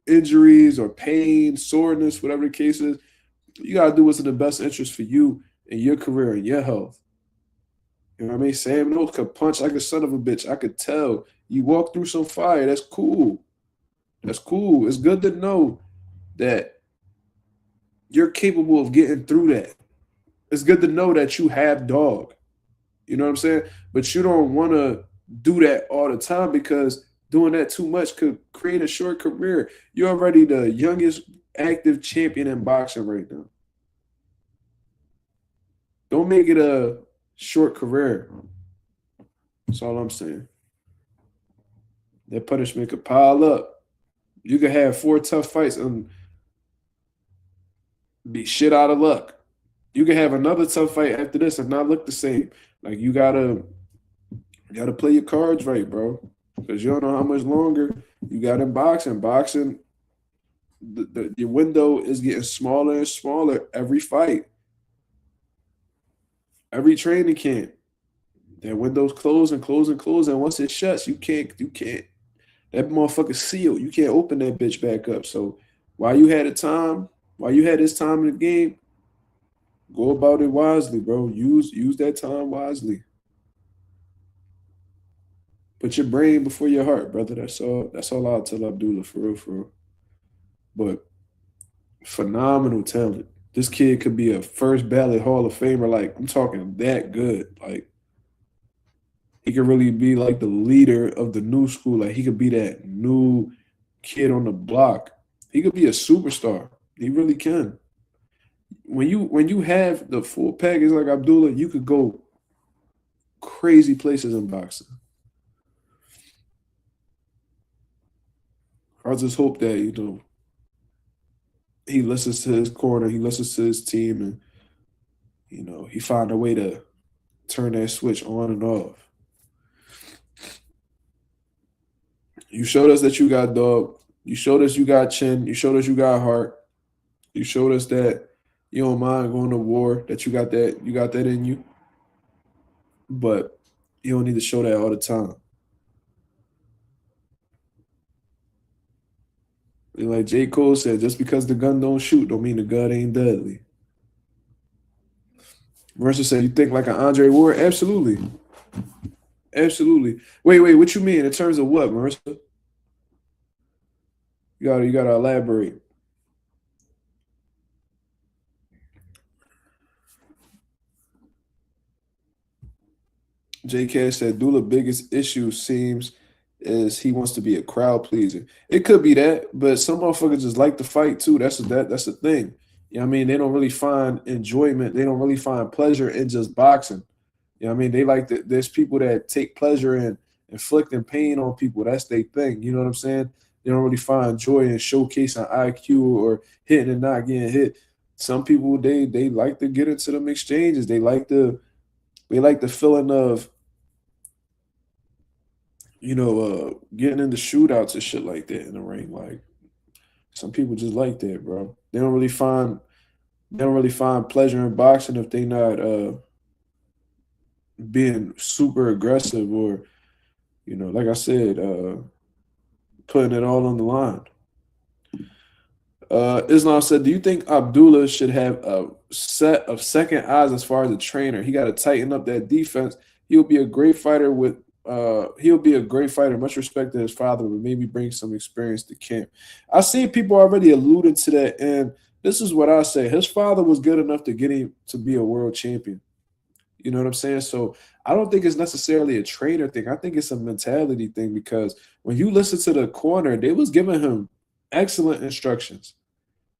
injuries or pain, soreness, whatever the case is. You gotta do what's in the best interest for you and your career and your health. You know what I mean? Sam Noakes could punch like a son of a bitch. I could tell. You walk through some fire. That's cool. That's cool. It's good to know that you're capable of getting through that. It's good to know that you have dog. You know what I'm saying? But you don't want to do that all the time because doing that too much could create a short career. You're already the youngest active champion in boxing right now. Don't make it a short career. That's all I'm saying. That punishment could pile up. You could have 4 tough fights and be shit out of luck. You can have another tough fight after this and not look the same. Like you gotta play your cards right, bro. Because you don't know how much longer you got in boxing. Boxing, the window is getting smaller and smaller every fight. Every training camp. That window's closing. And once it shuts, you can't. That motherfucker's sealed. You can't open that bitch back up. So while you had this time in the game, go about it wisely, bro. Use that time wisely. Put your brain before your heart, brother. That's all I'll tell Abdullah, for real. But phenomenal talent. This kid could be a first ballot Hall of Famer. Like, I'm talking that good. Like, he could really be like the leader of the new school. Like he could be that new kid on the block. He could be a superstar. He really can. When you have the full package like Abdullah, you could go crazy places in boxing. I just hope that, you know, he listens to his corner, he listens to his team, and, you know, he find a way to turn that switch on and off. You showed us that you got dog. You showed us you got chin. You showed us you got heart. You showed us that you don't mind going to war, that you got that in you. But you don't need to show that all the time. And like J. Cole said, just because the gun don't shoot don't mean the gun ain't deadly. Marissa said, you think like an Andre Ward? Absolutely. Absolutely. Wait, what you mean? In terms of what, Marissa? You gotta elaborate. JK said, Dula's biggest issue seems is he wants to be a crowd pleaser. It could be that, but some motherfuckers just like to fight too. That's the thing. You know what I mean? They don't really find enjoyment. They don't really find pleasure in just boxing. You know what I mean? They like there's people that take pleasure in inflicting pain on people. That's their thing. You know what I'm saying? They don't really find joy in showcasing IQ or hitting and not getting hit. Some people, they like to get into them exchanges. They like the feeling of, you know, getting into shootouts and shit like that in the ring. Like, some people just like that, bro. They don't really find pleasure in boxing if they not being super aggressive or, you know, like I said, putting it all on the line. Islam said, do you think Abdullah should have a set of second eyes as far as a trainer? He got to tighten up that defense. He'll be a great fighter much respect to his father, but maybe bring some experience to camp. I see people already alluded to that, and this is what I say. His father was good enough to get him to be a world champion. You know what I'm saying? So I don't think it's necessarily a trainer thing. I think it's a mentality thing, because when you listen to the corner, they was giving him excellent instructions.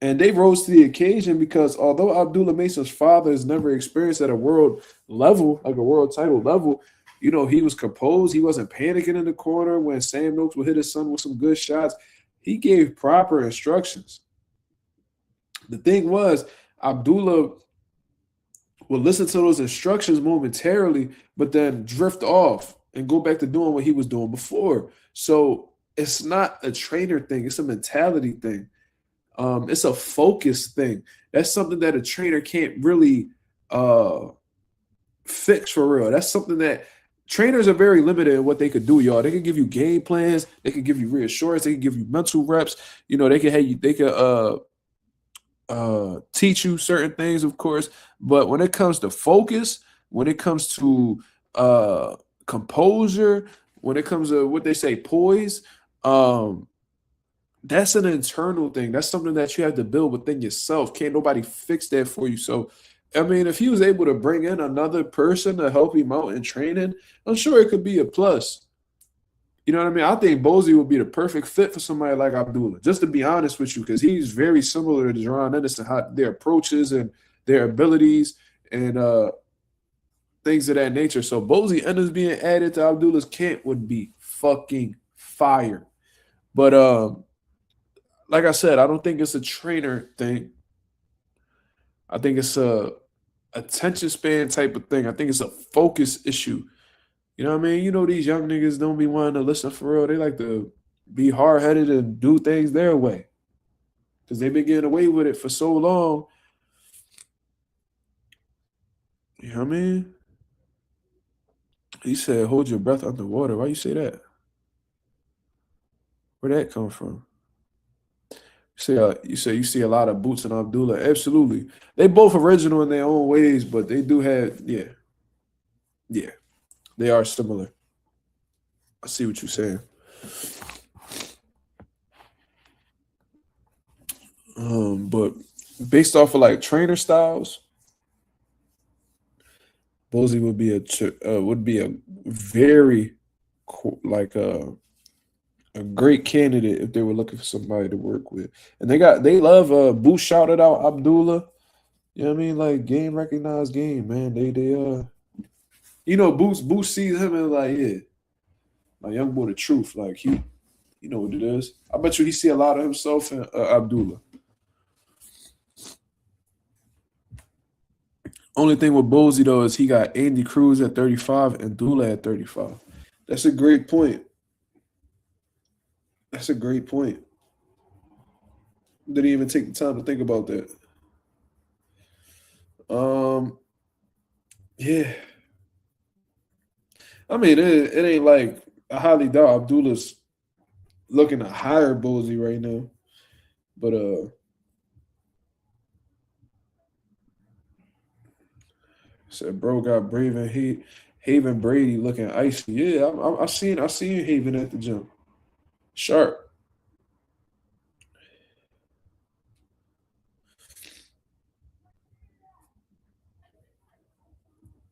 And they rose to the occasion, because although Abdullah Mason's father has never experienced at a world level, like a world title level, you know, he was composed. He wasn't panicking in the corner when Sam Noakes would hit his son with some good shots. He gave proper instructions. The thing was, Abdullah would listen to those instructions momentarily, but then drift off and go back to doing what he was doing before. So it's not a trainer thing. It's a mentality thing. It's a focus thing. That's something that a trainer can't really fix for real. That's something that trainers are very limited in what they could do, y'all. They can give you game plans. They can give you reassurance. They can give you mental reps. You know, they can teach you certain things, of course. But when it comes to focus, when it comes to composure, when it comes to what they say, poise, that's an internal thing. That's something that you have to build within yourself. Can't nobody fix that for you. So, I mean, if he was able to bring in another person to help him out in training, I'm sure it could be a plus. You know what I mean? I think Bozy would be the perfect fit for somebody like Abdullah, just to be honest with you, because he's very similar to Deron Ennis and how their approaches and their abilities and things of that nature. So Bozy Ennis being added to Abdullah's camp would be fucking fire. But like I said, I don't think it's a trainer thing. I think it's a attention span type of thing. I think it's a focus issue. You know what I mean? You know, these young niggas don't be wanting to listen for real. They like to be hard-headed and do things their way, because they've been getting away with it for so long. You know what I mean? He said, hold your breath underwater. Why you say that? Where'd that come from? You say you see a lot of boots in Abdullah. Absolutely. They both original in their own ways, but they do have, yeah. They are similar. I see what you're saying. But based off of like trainer styles, Bosey would be a very a great candidate if they were looking for somebody to work with. And they love Boost shouted out Abdullah. You know what I mean? Like game recognized game, man. They Boost sees him and like, yeah, my young boy the truth. Like he know what it is. I bet you he see a lot of himself in Abdullah. Only thing with Bosey though is he got Andy Cruz at 35 and Dula at 35. That's a great point. That's a great point. Didn't even take the time to think about that. Yeah. I mean, it ain't like I highly doubt Abdullah's looking to hire Bosey right now. But said bro got Haven Brady looking icy. Yeah, I seen Haven at the gym. Sharp.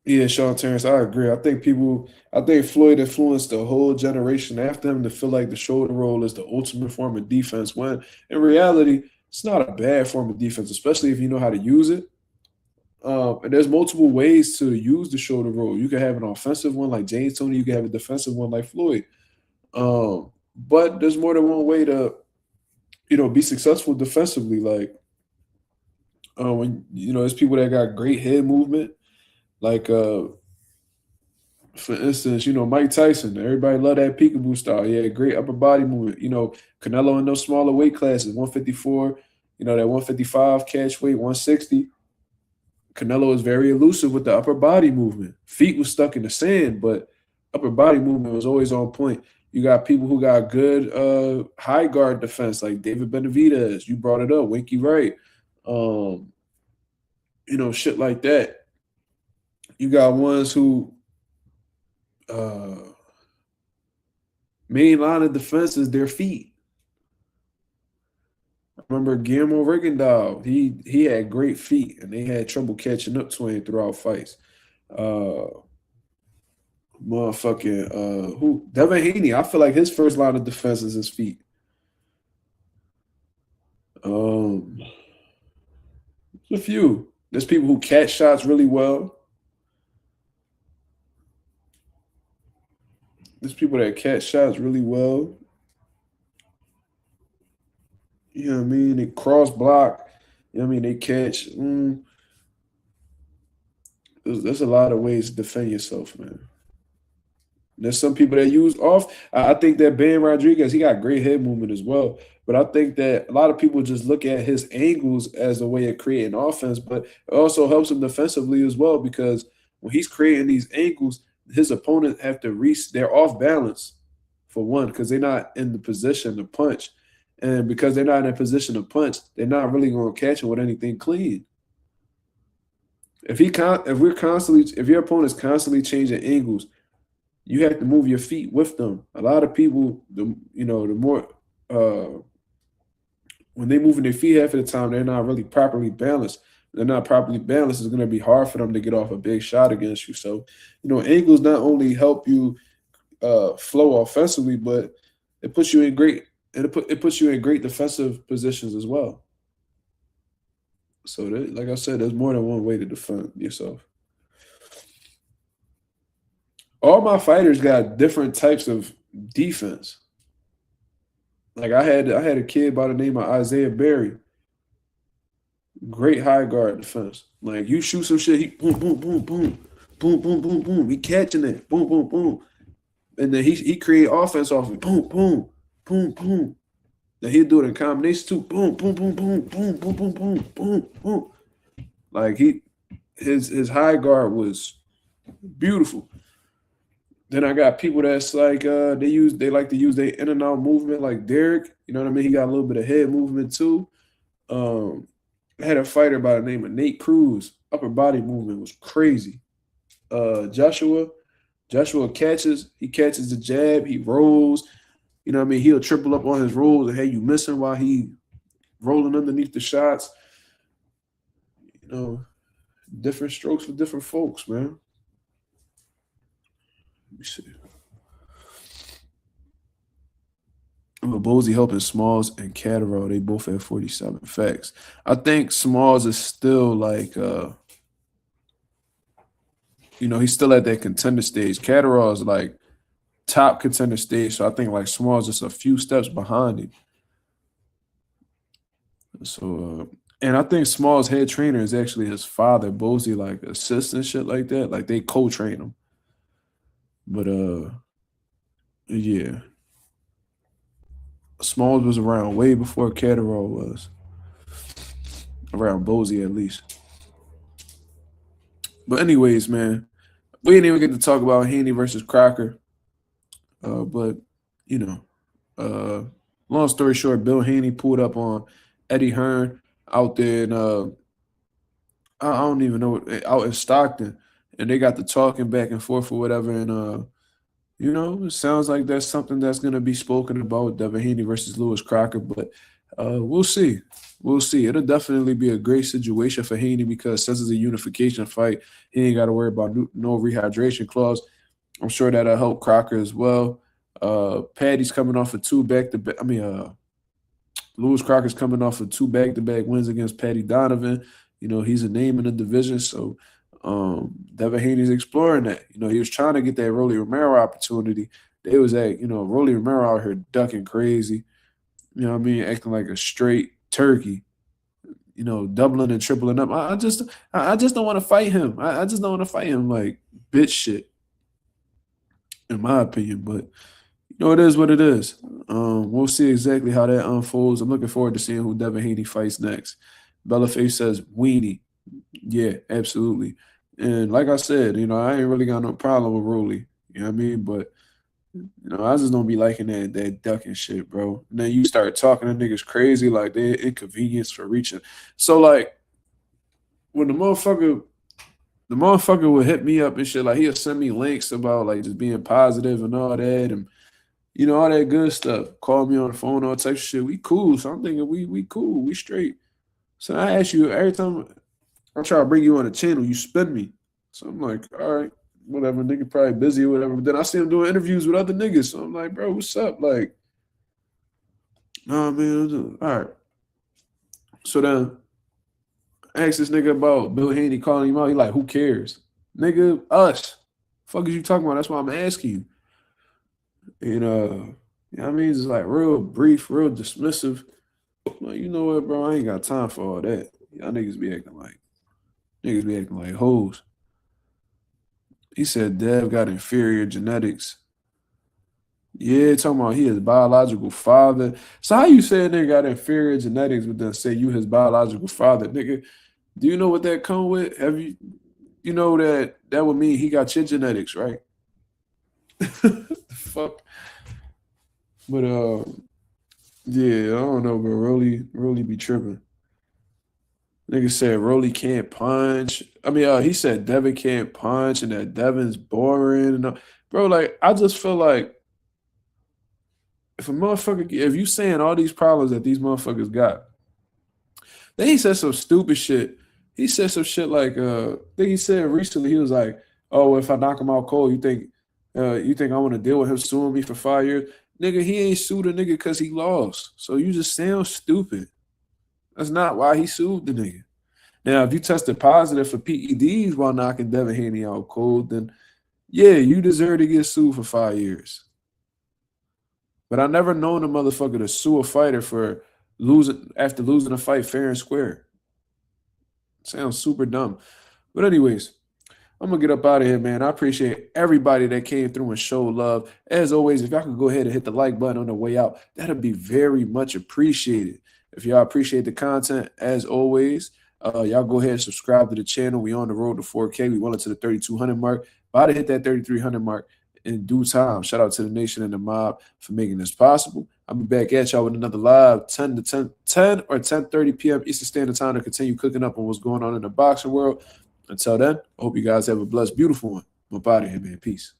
Yeah, Sean Terrence, I agree. I think Floyd influenced the whole generation after him to feel like the shoulder roll is the ultimate form of defense, when in reality, it's not a bad form of defense, especially if you know how to use it. And there's multiple ways to use the shoulder roll. You can have an offensive one like James Toney. You can have a defensive one like Floyd. But there's more than one way to, be successful defensively. Like, when there's people that got great head movement. Like, for instance, Mike Tyson. Everybody love that peekaboo style. Yeah, great upper body movement. Canelo in those smaller weight classes, 154. That 155 catch weight, 160. Canelo is very elusive with the upper body movement. Feet was stuck in the sand, but upper body movement was always on point. You got people who got good high guard defense, like David Benavidez. You brought it up, Winky Wright. Shit like that. You got ones who main line of defense is their feet. I remember Guillermo Rigondeaux. He had great feet, and they had trouble catching up to him throughout fights. Devin Haney. I feel like his first line of defense is his feet. There's a few. There's people who catch shots really well. There's people that catch shots really well. You know what I mean? They cross block. You know what I mean? They catch. There's a lot of ways to defend yourself, man. There's some people that use off. I think that Ben Rodriguez, he got great head movement as well. But I think that a lot of people just look at his angles as a way of creating offense, but it also helps him defensively as well, because when he's creating these angles, his opponent have to reach. They're off balance, for one, because they're not in the position to punch. And because they're not in a position to punch, they're not really going to catch him with anything clean. If your opponent's constantly changing angles, you have to move your feet with them. A lot of people, when they moving their feet half of the time, they're not really properly balanced. They're not properly balanced. It's going to be hard for them to get off a big shot against you. So, angles not only help you flow offensively, but it puts you in great defensive positions as well. So, like I said, there's more than one way to defend yourself. All my fighters got different types of defense. Like I had a kid by the name of Isaiah Berry. Great high guard defense. Like you shoot some shit, he boom, boom, boom, boom, boom, boom, boom, boom. He catching it, boom, boom, boom, and then he create offense off it, boom, boom, boom, boom. Then he'll do it in combination too, boom, boom, boom, boom, boom, boom, boom, boom, boom, boom. Like his high guard was beautiful. Then I got people that's like they like to use their in and out movement, like Derek. You know what I mean? He got a little bit of head movement too. I had a fighter by the name of Nate Cruz. Upper body movement was crazy. Joshua catches the jab, he rolls. You know what I mean? He'll triple up on his rolls and have you missing while he rolling underneath the shots. Different strokes for different folks, man. Let me see. Bozy helping Smalls and Catterall. They both at 47. Facts. I think Smalls is still like, he's still at that contender stage. Catterall is like top contender stage. So I think like Smalls just a few steps behind him. So, and I think Smalls' head trainer is actually his father. Bozy like assistant shit like that. Like they co-train him. But yeah. Smalls was around way before Catterall was. Around Bozy, at least. But anyways, man, we didn't even get to talk about Haney versus Crocker. But, long story short, Bill Haney pulled up on Eddie Hearn out there in, I don't even know, out in Stockton. And they got to talking back and forth or whatever. And, it sounds like that's something that's going to be spoken about, Devin Haney versus Lewis Crocker. But we'll see. We'll see. It'll definitely be a great situation for Haney because since it's a unification fight, he ain't got to worry about no rehydration clause. I'm sure that'll help Crocker as well. Paddy's coming off of Lewis Crocker's coming off of 2 back-to-back wins against Paddy Donovan. He's a name in the division, so Devin Haney's exploring that. He was trying to get that Rolly Romero opportunity. They was at, Rolly Romero out here ducking crazy. Acting like a straight turkey. Doubling and tripling up. I just don't want to fight him. I just don't want to fight him like bitch shit, in my opinion. But it is what it is. We'll see exactly how that unfolds. I'm looking forward to seeing who Devin Haney fights next. Bellaface says Weenie. Yeah, absolutely. And like I said, I ain't really got no problem with Rolly. You know what I mean? But, I just don't be liking that ducking shit, bro. And then you start talking to niggas crazy, like they're inconvenience for reaching. So, like, when the motherfucker would hit me up and shit, like he'll send me links about, like, just being positive and all that and, all that good stuff. Call me on the phone, all type of shit. We cool. So I'm thinking we cool. We straight. So I ask you every time I try to bring you on the channel, you spin me. So I'm like, all right, whatever. Nigga probably busy or whatever. But then I see him doing interviews with other niggas. So I'm like, bro, what's up? Like, nah, man. All right. So then I asked this nigga about Bill Haney calling him out. He like, who cares? Nigga, us. Fuck is you talking about? That's why I'm asking you. And, I mean? It's like real brief, real dismissive. Like, you know what, bro? I ain't got time for all that. Y'all niggas be acting like hoes. He said Dev got inferior genetics. Yeah, talking about he his biological father. So how you say a nigga got inferior genetics but then say you his biological father? Nigga, do you know what that come with? Have you know that would mean he got your genetics, right? Fuck. But yeah, I don't know, bro. Rolly be tripping. Nigga said Rolly can't punch. I mean, he said Devin can't punch and that Devin's boring. And bro, like, I just feel like if you saying all these problems that these motherfuckers got, then he said some stupid shit. He said some shit like, I think he said recently, he was like, oh, if I knock him out cold, you think I want to deal with him suing me for 5 years? Nigga, he ain't sued a nigga because he lost. So you just sound stupid. That's not why he sued the nigga. Now, if you tested positive for PEDs while knocking Devin Haney out cold, then yeah, you deserve to get sued for 5 years. But I never known a motherfucker to sue a fighter for losing a fight fair and square. Sounds super dumb. But anyways, I'm going to get up out of here, man. I appreciate everybody that came through and showed love. As always, if y'all could go ahead and hit the like button on the way out, that'd be very much appreciated. If y'all appreciate the content, as always, y'all go ahead and subscribe to the channel. We on the road to 4K. We went to the 3,200 mark. About to hit that 3,300 mark in due time. Shout out to the nation and the mob for making this possible. I'll be back at y'all with another live 10 or 10:30 p.m. Eastern Standard Time to continue cooking up on what's going on in the boxing world. Until then, I hope you guys have a blessed, beautiful one. I'm up out of here, man. Peace.